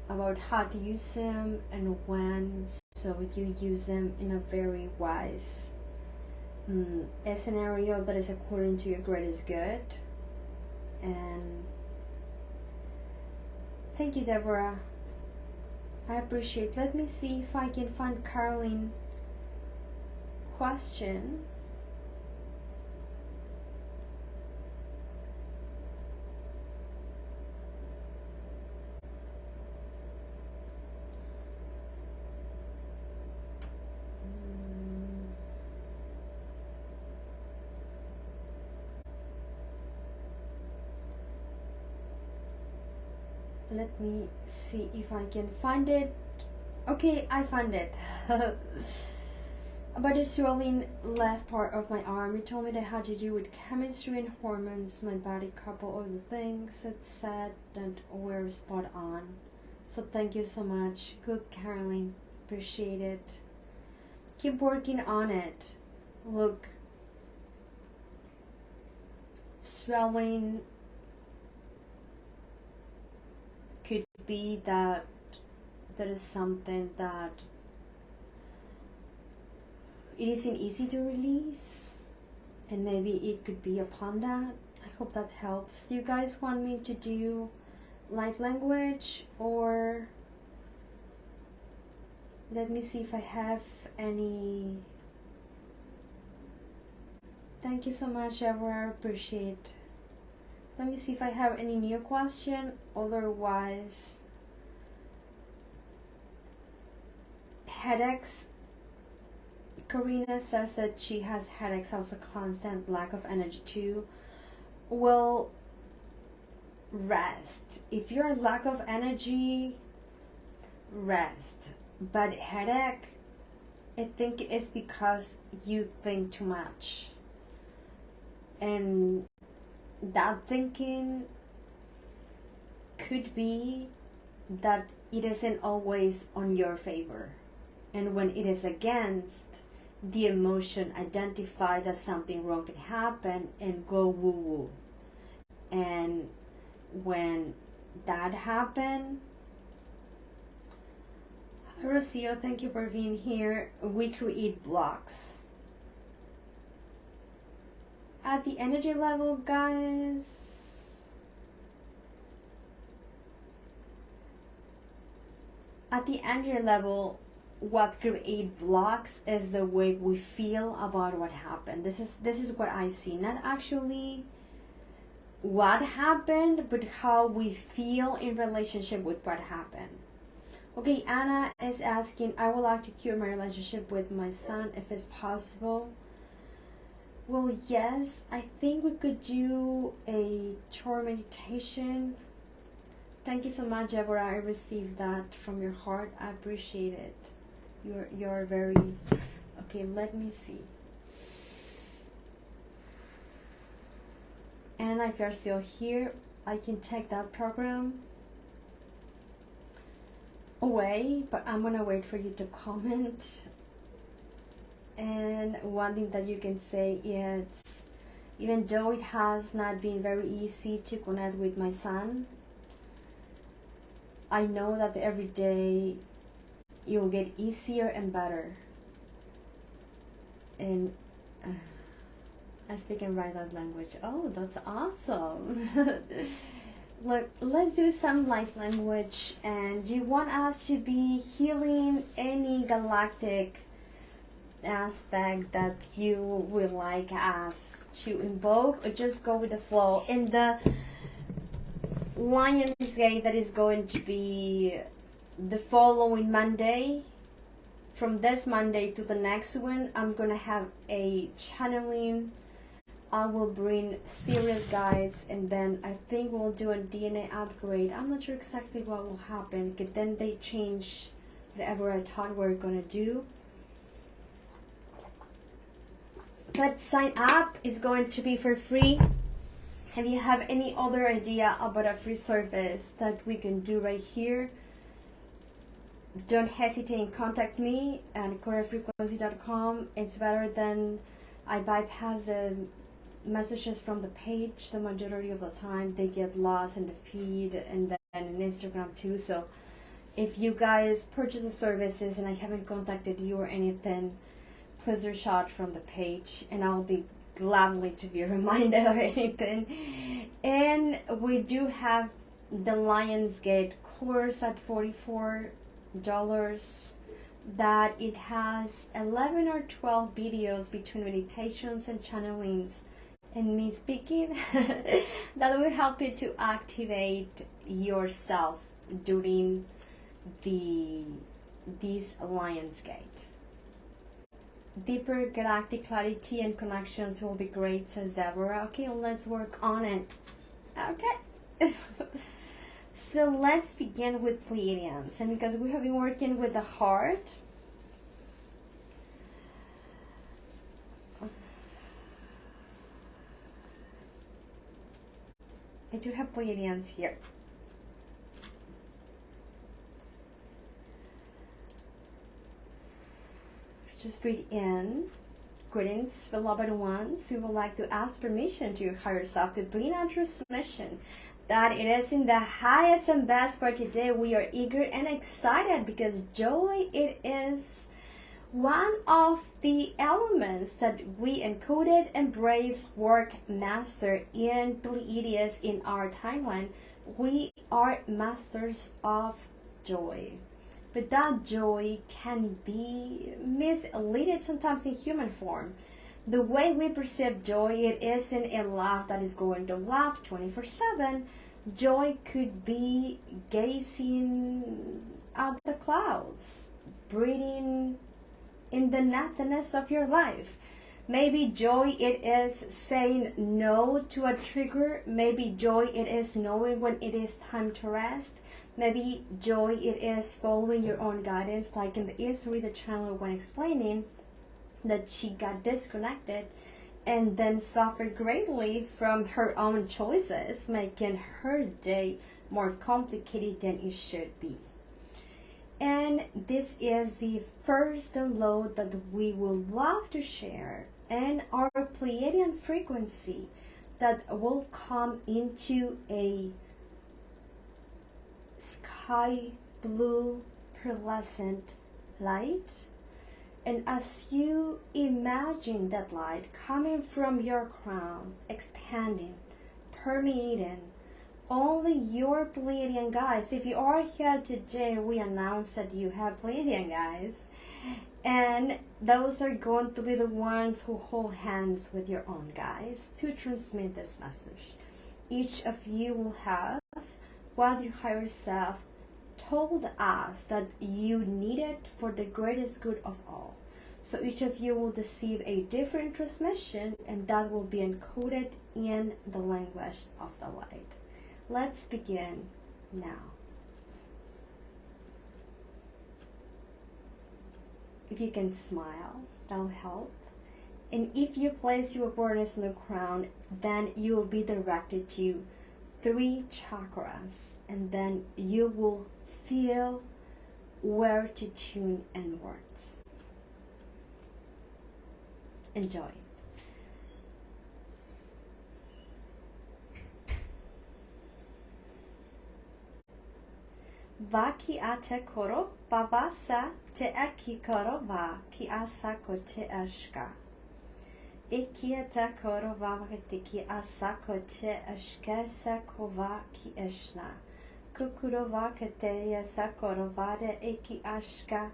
about how to use them and when, so you use them in a very wise a scenario that is according to your greatest good. And thank you, Deborah. I appreciate. Let me see if I can find Caroline question. Let me see if I can find it. Okay, I found it. About the swelling left part of my arm, you told me that had to do with chemistry and hormones. My body, couple of the things that said that were spot on. So thank you so much. Good, Caroline. Appreciate it. Keep working on it. Look, swelling could be that there is something that it isn't easy to release, and maybe it could be upon that. I hope that helps. Do you guys want me to do light language, or let me see if I have any? Thank you so much, Deborah. Appreciate. Let me see if I have any new question. Otherwise, headaches. Karina says that she has headaches, also constant lack of energy too. Well, rest. If you're in lack of energy, rest. But headache, I think it's because you think too much. And that thinking could be that it isn't always on your favor. And when it is against, the emotion identify that something wrong can happen and go woo-woo. And when that happens, Rocio, thank you for being here. We create blocks. At the energy level, guys, at the energy level, what create blocks is the way we feel about what happened. This is what I see, not actually what happened, but how we feel in relationship with what happened. Okay, Anna is asking, I would like to cure my relationship with my son if it's possible. Well, yes, I think we could do a Torah meditation. Thank you so much, Deborah. I received that from your heart. I appreciate it. You're very... Okay, let me see. And if you're still here, I can take that program away, but I'm gonna wait for you to comment. And one thing that you can say is, even though it has not been very easy to connect with my son, I know that every day it will get easier and better. And I speak and write that language. Oh, that's awesome. Look, let's do some light language. And do you want us to be healing any galactic aspect that you would like us to invoke, or just go with the flow? In the Lion's Gate, that is going to be the following Monday. From this Monday to the next one, I'm gonna have a channeling. I will bring serious guides, and then I think we'll do a DNA upgrade. I'm not sure exactly what will happen, because then they change whatever I thought we were gonna do. But sign up is going to be for free. If you have any other idea about a free service that we can do right here, don't hesitate and contact me at corefrequency.com. It's better than I bypass the messages from the page. The majority of the time they get lost in the feed, and then in Instagram too. So if you guys purchase the services and I haven't contacted you or anything, please reach out from the page, and I'll be gladly to be reminded or anything. And we do have the Lionsgate course at $44, that it has 11 or 12 videos between meditations and channelings and me speaking that will help you to activate yourself during this Lionsgate. Deeper galactic clarity and connections will be great, says Deborah. Okay, let's work on it. Okay. So let's begin with Pleiadians. And because we have been working with the heart, I do have Pleiadians here. Just breathe in. Greetings, beloved ones. We would like to ask permission to your higher self to bring out your submission, that it is in the highest and best for today. We are eager and excited because joy, it is one of the elements that we encoded, embrace, work, master in Pleiadians in our timeline. We are masters of joy. But that joy can be misleaded sometimes in human form. The way we perceive joy, it isn't a laugh that is going to laugh 24/7. Joy could be gazing at the clouds, breathing in the nothingness of your life. Maybe joy, it is saying no to a trigger. Maybe joy, it is knowing when it is time to rest. Maybe joy, it is following your own guidance, like in the history, the channel when explaining that she got disconnected and then suffered greatly from her own choices, making her day more complicated than it should be. And this is the first download that we would love to share, and our Pleiadian frequency that will come into a sky blue pearlescent light. And as you imagine that light coming from your crown, expanding, permeating only your Pleiadian guys. If you are here today, we announce that you have Pleiadian guys. And those are going to be the ones who hold hands with your own guys to transmit this message. Each of you will have what your higher self told us that you needed for the greatest good of all. So each of you will receive a different transmission, and that will be encoded in the language of the light. Let's begin now. If you can smile, that will help. And if you place your awareness on the crown, then you will be directed to 3 chakras, and then you will feel where to tune inwards. Enjoy. Va ki ate koro, babasa te aki koro va ki asako te ashka. Iki te koro va te ki asako te ashka sako va ki eshna. Kukuro va ke te yasakoro va de eki ashka.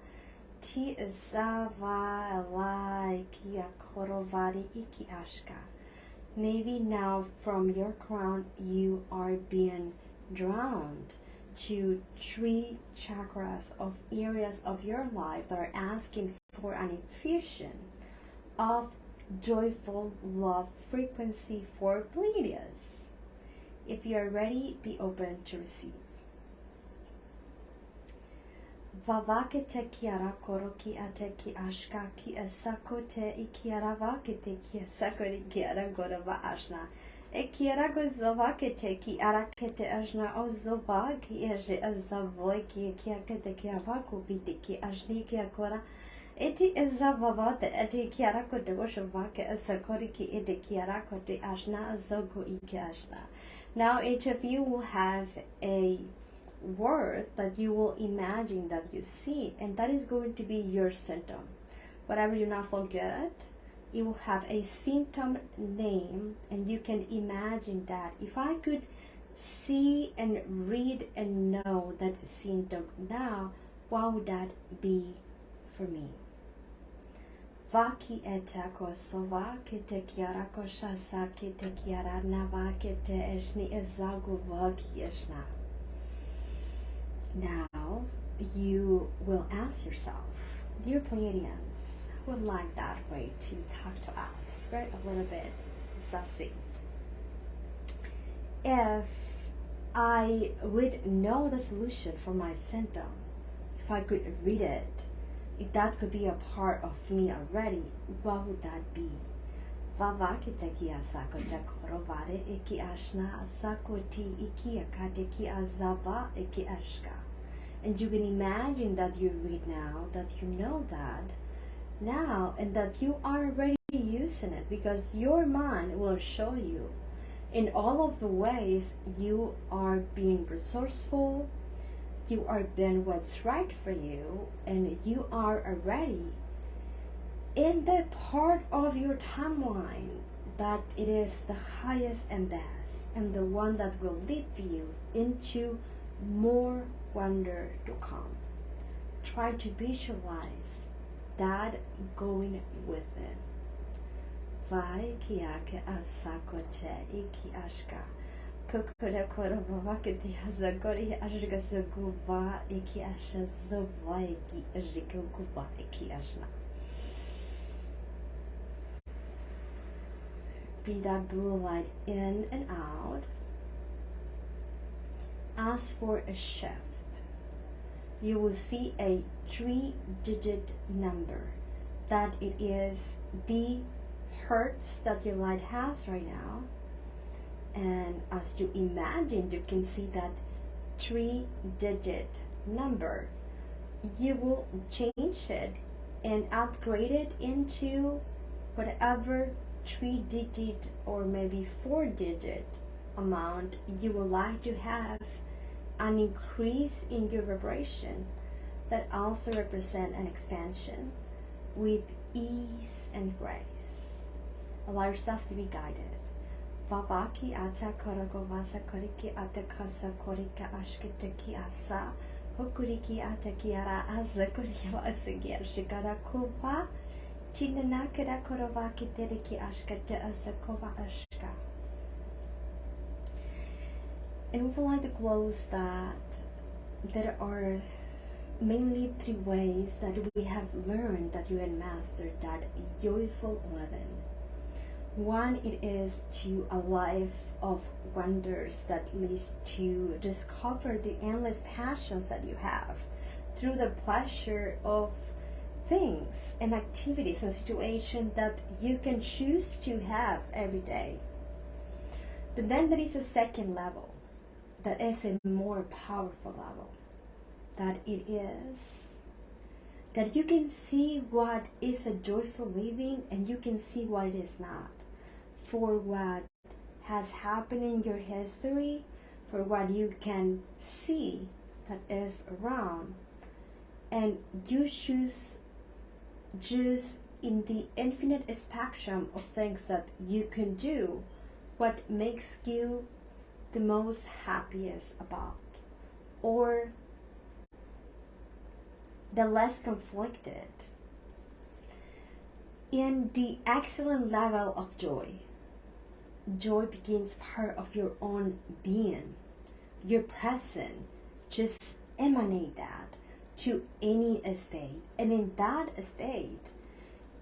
Ti zava la iki akoro va de iki ashka. Maybe now from your crown you are being drowned to 3 chakras of areas of your life that are asking for an infusion of joyful love frequency for Pleiades. If you are ready, be open to receive. Vavake te kiara koro ki ate ki ashka ki asako te ikiara vake te ki asako ni kiara gora va ashna. E kiara go zova ke te ki ara ke te ashna o zova ki eje azavoi ki ke te ki avaku ki te ki ashni ki akora. Eti ezavava te eti kiara ko te washova ke asakori ki ete kiara ko te ashna azogo iki ashna. Now each of you will have a word that you will imagine that you see, and that is going to be your symptom. Whatever you not forget, you will have a symptom name, and you can imagine that. If I could see and read and know that symptom now, what would that be for me? Vaki eta ko sova ke te kiara ko shasa ke te kiara nava ke te eshni ezagu vaki eshna. Now you will ask yourself, dear Pleiadians, I would like that way to talk to us, right? A little bit sassy. If I would know the solution for my symptom, if I could read it, if that could be a part of me already, what would that be? Vavakite ki asako te korovare iki ashna asako ti iki akate ki azaba iki ashka. And you can imagine that you read now, that you know that now, and that you are already using it, because your mind will show you in all of the ways you are being resourceful, you are doing what's right for you, and you are already in the part of your timeline that it is the highest and best, and the one that will lead you into more wonder to come. Try to visualize that going with it. Vai kiake asako te iki ashka. Kokore koro vavakiti hazagori ashka zaguva iki asha zova iki ashika guva iki ashna. Breathe that blue light in and out. Ask for a shift. You will see a 3-digit number, that it is the hertz that your light has right now. And as you imagine, you can see that 3-digit number. You will change it and upgrade it into whatever 3-digit or maybe 4-digit amount you would like to have an increase in your vibration that also represent an expansion with ease and grace. Allow yourself to be guided. Vavaki ata korogovasa koriki ata kasa korika ashkiteki asa. Hokuriki ata kiara asa korika asagir shikara kuva. Chinanakara korovaki teriki ashkata asa kova ashka. And we would like to close that there are mainly 3 ways that we have learned that you had mastered that joyful living. 1, it is to a life of wonders that leads to discover the endless passions that you have through the pleasure of things and activities and situations that you can choose to have every day. But then there is a 2nd level that is a more powerful level, that it is that you can see what is a joyful living and you can see what it is not, for what has happened in your history, for what you can see that is around, and you choose just in the infinite spectrum of things that you can do what makes you the most happiest about, or the less conflicted. In the excellent level of joy, joy begins part of your own being. Your present, just emanate that to any state, and in that state,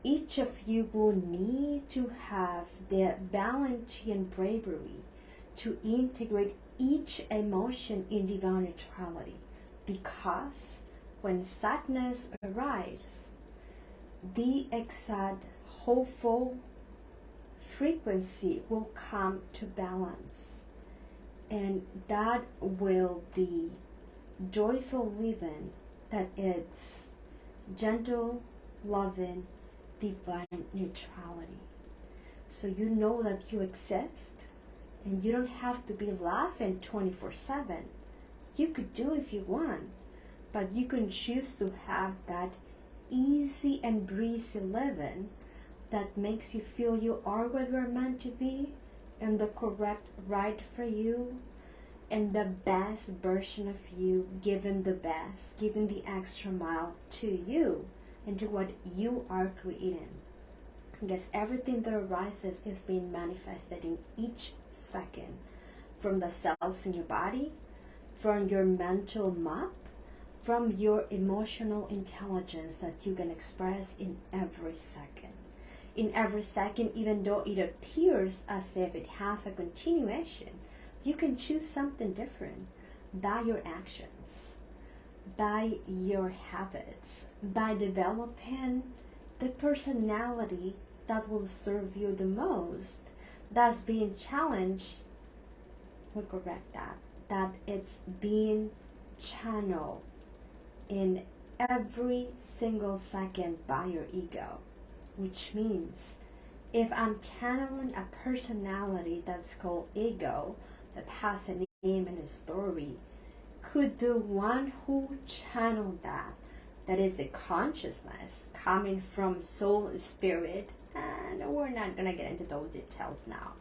each of you will need to have the balance and bravery to integrate each emotion in divine neutrality, because when sadness arises, the exact hopeful frequency will come to balance, and that will be joyful living, that it's gentle, loving, divine neutrality. So you know that you exist, and you don't have to be laughing 24/7. You could do if you want, but you can choose to have that easy and breezy living that makes you feel you are where you're meant to be, and the correct right for you, and the best version of you, giving the best, giving the extra mile to you and to what you are creating. Because everything that arises is being manifested in each second, from the cells in your body, from your mental map, from your emotional intelligence that you can express in every second. In every second, even though it appears as if it has a continuation, you can choose something different by your actions, by your habits, by developing the personality that will serve you the most, that's being challenged. We correct that it's being channeled in every single second by your ego, which means if I'm channeling a personality that's called ego, that has a name and a story, could the one who channeled that is the consciousness coming from soul, spirit, and we're not gonna get into those details now,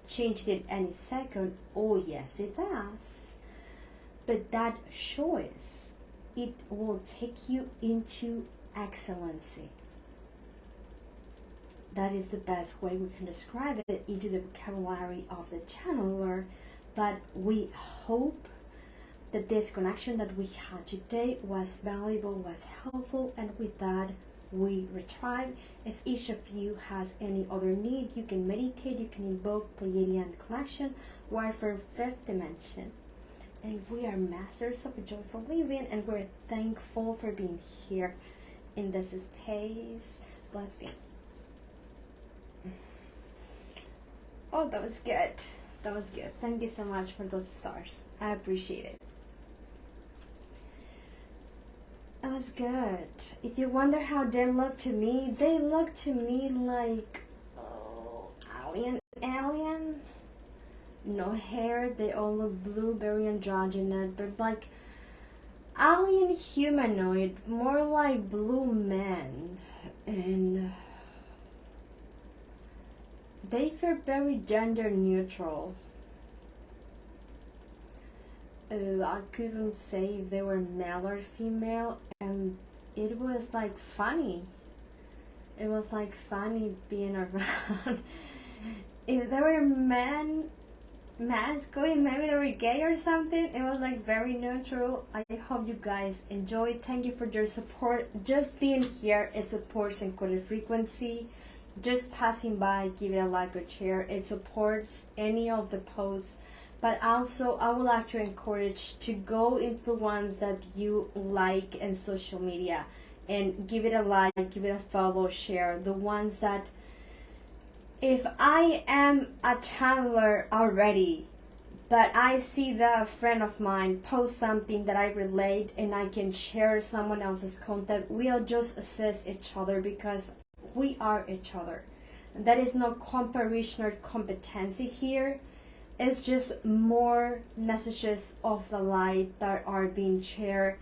change it any second? Oh yes, it does. But that choice, it will take you into excellency. That is the best way we can describe it, into the vocabulary of the channeler. But we hope that this connection that we had today was valuable, was helpful, and with that we retrieve. If each of you has any other need, you can meditate, you can invoke Pleiadian connection, Warfare 5th dimension. And we are masters of a joyful living, and we're thankful for being here in this space. Bless me. Oh, that was good. That was good. Thank you so much for those stars. I appreciate it. That was good. If you wonder how they look to me like, alien. No hair, they all look blue, very androgynous, but like alien humanoid, more like blue men, and they feel very gender neutral. I couldn't say if they were male or female, and it was like funny. It was like funny being around. If they were men masculine, maybe they were gay or something, it was like very neutral. I hope you guys enjoyed. Thank you for your support. Just being here, it supports Encoded frequency. Just passing by, give it a like or share. It supports any of the posts. But also, I would like to encourage to go into the ones that you like in social media and give it a like, give it a follow, share. The ones that, if I am a channeler already, but I see that a friend of mine post something that I relate and I can share someone else's content, we'll just assist each other because we are each other. There is no comparison or competency here. It's just more messages of the light that are being shared.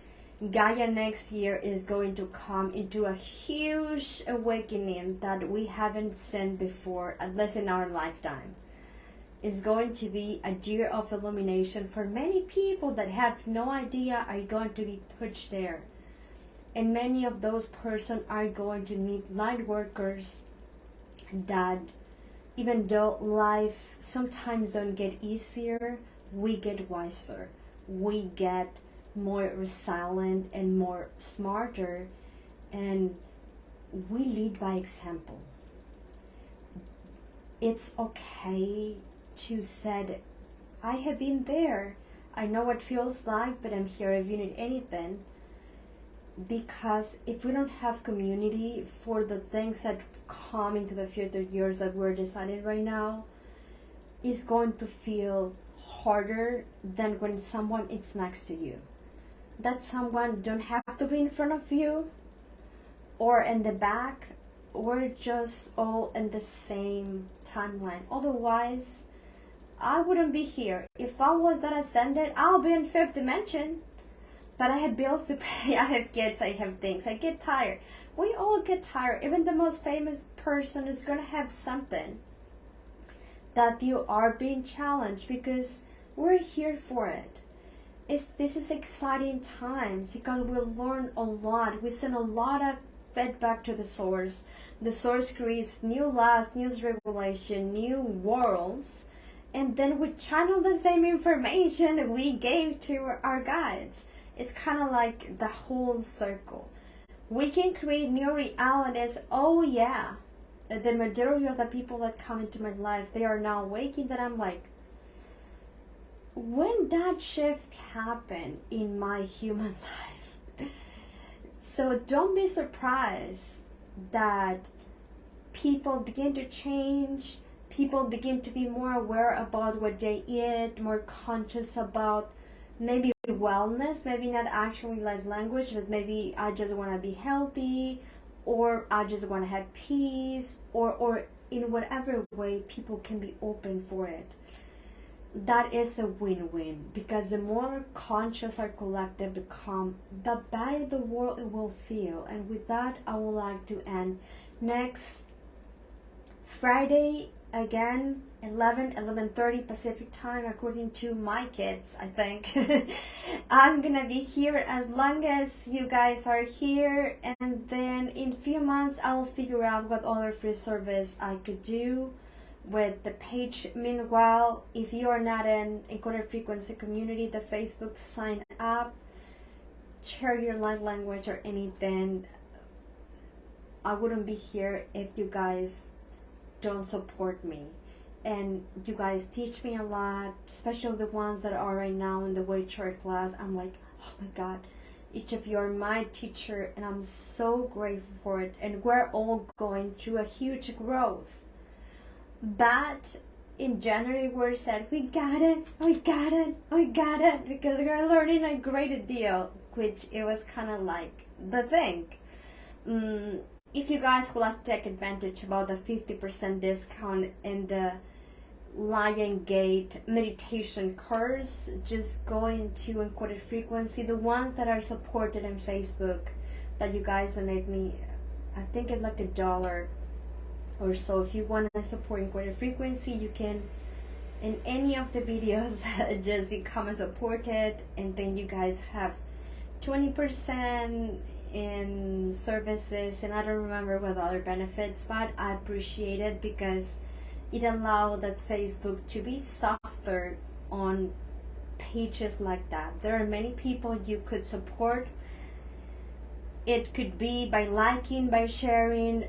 Gaia next year is going to come into a huge awakening that we haven't seen before, at least in our lifetime. It's going to be a year of illumination for many people that have no idea are going to be pushed there. And many of those persons are going to need light workers that, even though life sometimes don't get easier, we get wiser. We get more resilient and more smarter, and we lead by example. It's okay to say, I have been there. I know what it feels like, but I'm here if you need anything. Because if we don't have community for the things that come into the future years that we're deciding right now, it's going to feel harder than when someone is next to you. That someone don't have to be in front of you or in the back. We're just all in the same timeline. Otherwise, I wouldn't be here. If I was that ascended, I'll be in fifth dimension. But I have bills to pay, I have kids, I have things. I get tired. We all get tired. Even the most famous person is going to have something that you are being challenged, because we're here for it. This is exciting times because we learn a lot. We send a lot of feedback to the source. The source creates new laws, new regulation, new worlds. And then we channel the same information we gave to our guides. It's kind of like the whole circle. We can create new realities. Oh yeah. The majority of the people that come into my life, they are now waking that I'm like, when that shift happened in my human life? So don't be surprised that people begin to change. People begin to be more aware about what they eat, more conscious about maybe wellness, maybe not actually like language, but maybe I just want to be healthy, or I just want to have peace, or in whatever way people can be open for it. That is a win-win, because the more conscious our collective become, the better the world it will feel. And with that, I would like to end next Friday again, 11:30 Pacific time, according to my kids, I think. I'm gonna be here as long as you guys are here, and then in few months I'll figure out what other free service I could do with the page. Meanwhile, if you are not in Encoded Frequency community, the Facebook, sign up, share your live language or anything. I wouldn't be here if you guys don't support me. And you guys teach me a lot, especially the ones that are right now in the Way Chart class. I'm like, oh my God, each of you are my teacher, and I'm so grateful for it. And we're all going through a huge growth. But in January we said, we got it, because we're learning a great deal, which it was kind of like the thing. If you guys would like to take advantage about the 50% discount in the Lion Gate meditation course, just go into Encoded Frequency. The ones that are supported in Facebook that you guys donate me, I think it's like $1. or so. If you want to support Encoded frequency, you can in any of the videos just become a supported, and then you guys have 20% in services, and I don't remember what other benefits, but I appreciate it because it allowed that Facebook to be softer on pages like that. There are many people you could support. It could be by liking, by sharing,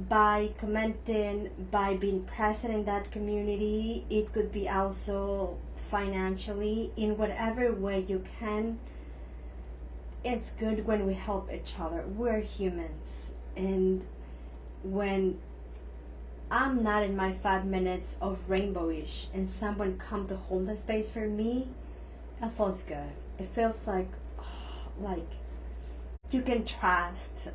by commenting, by being present in that community. It could be also financially, in whatever way you can. It's good when we help each other. We're humans, and when I'm not in my 5 minutes of rainbowish and someone come to hold the space for me, it feels good. It feels like you can trust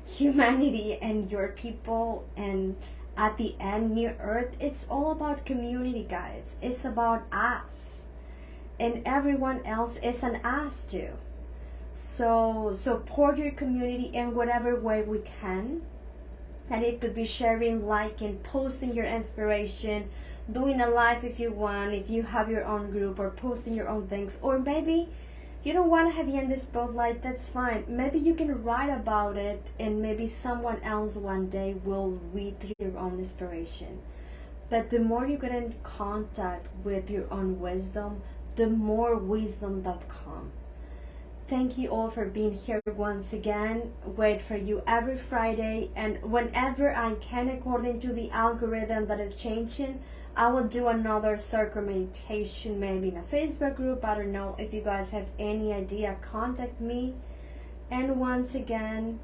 humanity and your people. And at the end, New Earth, it's all about community, guys. It's about us, and everyone else is an us too. So support your community in whatever way we can. And it could be sharing, liking, posting your inspiration, doing a live if you want, if you have your own group, or posting your own things. Or maybe you don't want to have you in the spotlight, that's fine. Maybe you can write about it, and maybe someone else one day will read your own inspiration. But the more you get in contact with your own wisdom, the more wisdom that comes. Thank you all for being here once again. Wait for you every Friday, and whenever I can, according to the algorithm that is changing, I will do another circle meditation, maybe in a Facebook group. I don't know. If you guys have any idea, contact me. And once again,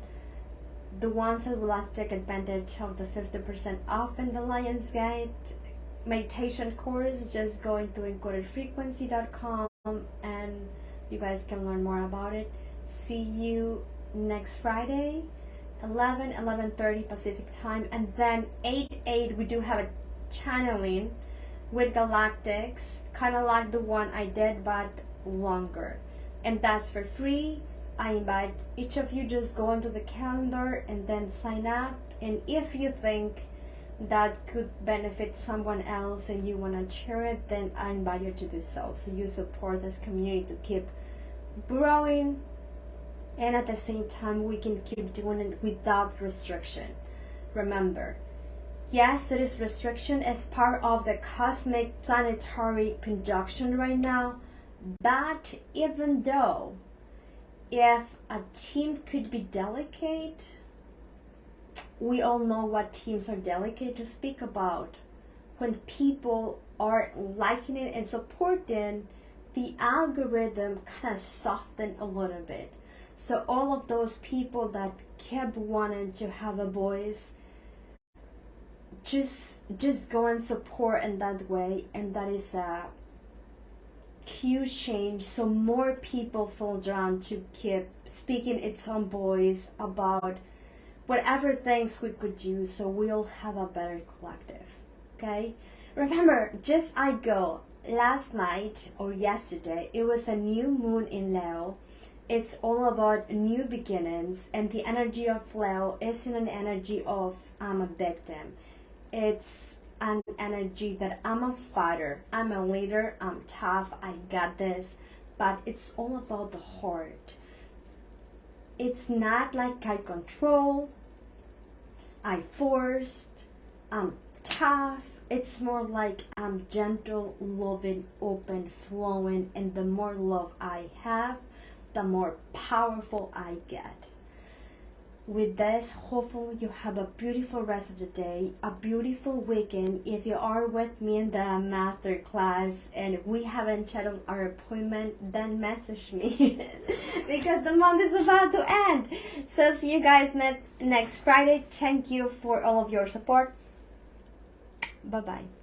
the ones that would like to take advantage of the 50% off in the Lionsgate meditation course, just going to encodedfrequency.com, and you guys can learn more about it. See you next Friday, 11:30 Pacific time, and then 8 we do have a channeling with galactics, kind of like the one I did but longer, and that's for free. I invite each of you, just go into the calendar and then sign up, and if you think that could benefit someone else and you want to share it, then I invite you to do so you support this community to keep growing, and at the same time we can keep doing it without restriction. Remember, yes, there is restriction as part of the cosmic planetary conjunction right now, but even though if a team could be delicate, we all know what teams are delicate to speak about. When people are liking it and supporting, the algorithm kind of softened a little bit. So all of those people that kept wanting to have a voice, just go and support in that way, and that is a huge change. So more people feel drawn to keep speaking its own voice about whatever things we could do, so we'll have a better collective. Okay, remember, just I go last night or yesterday, it was a new moon in Leo. It's all about new beginnings, and the energy of Leo isn't an energy of I'm a victim. It's an energy that I'm a fighter, I'm a leader, I'm tough, I got this. But it's all about the heart. It's not like I control, I forced, I'm tough. It's more like I'm gentle, loving, open, flowing, and the more love I have, the more powerful I get. With this, hopefully you have a beautiful rest of the day, a beautiful weekend. If you are with me in the master class and we haven't scheduled our appointment, then message me because the month is about to end. So see you guys next Friday. Thank you for all of your support. Bye-bye.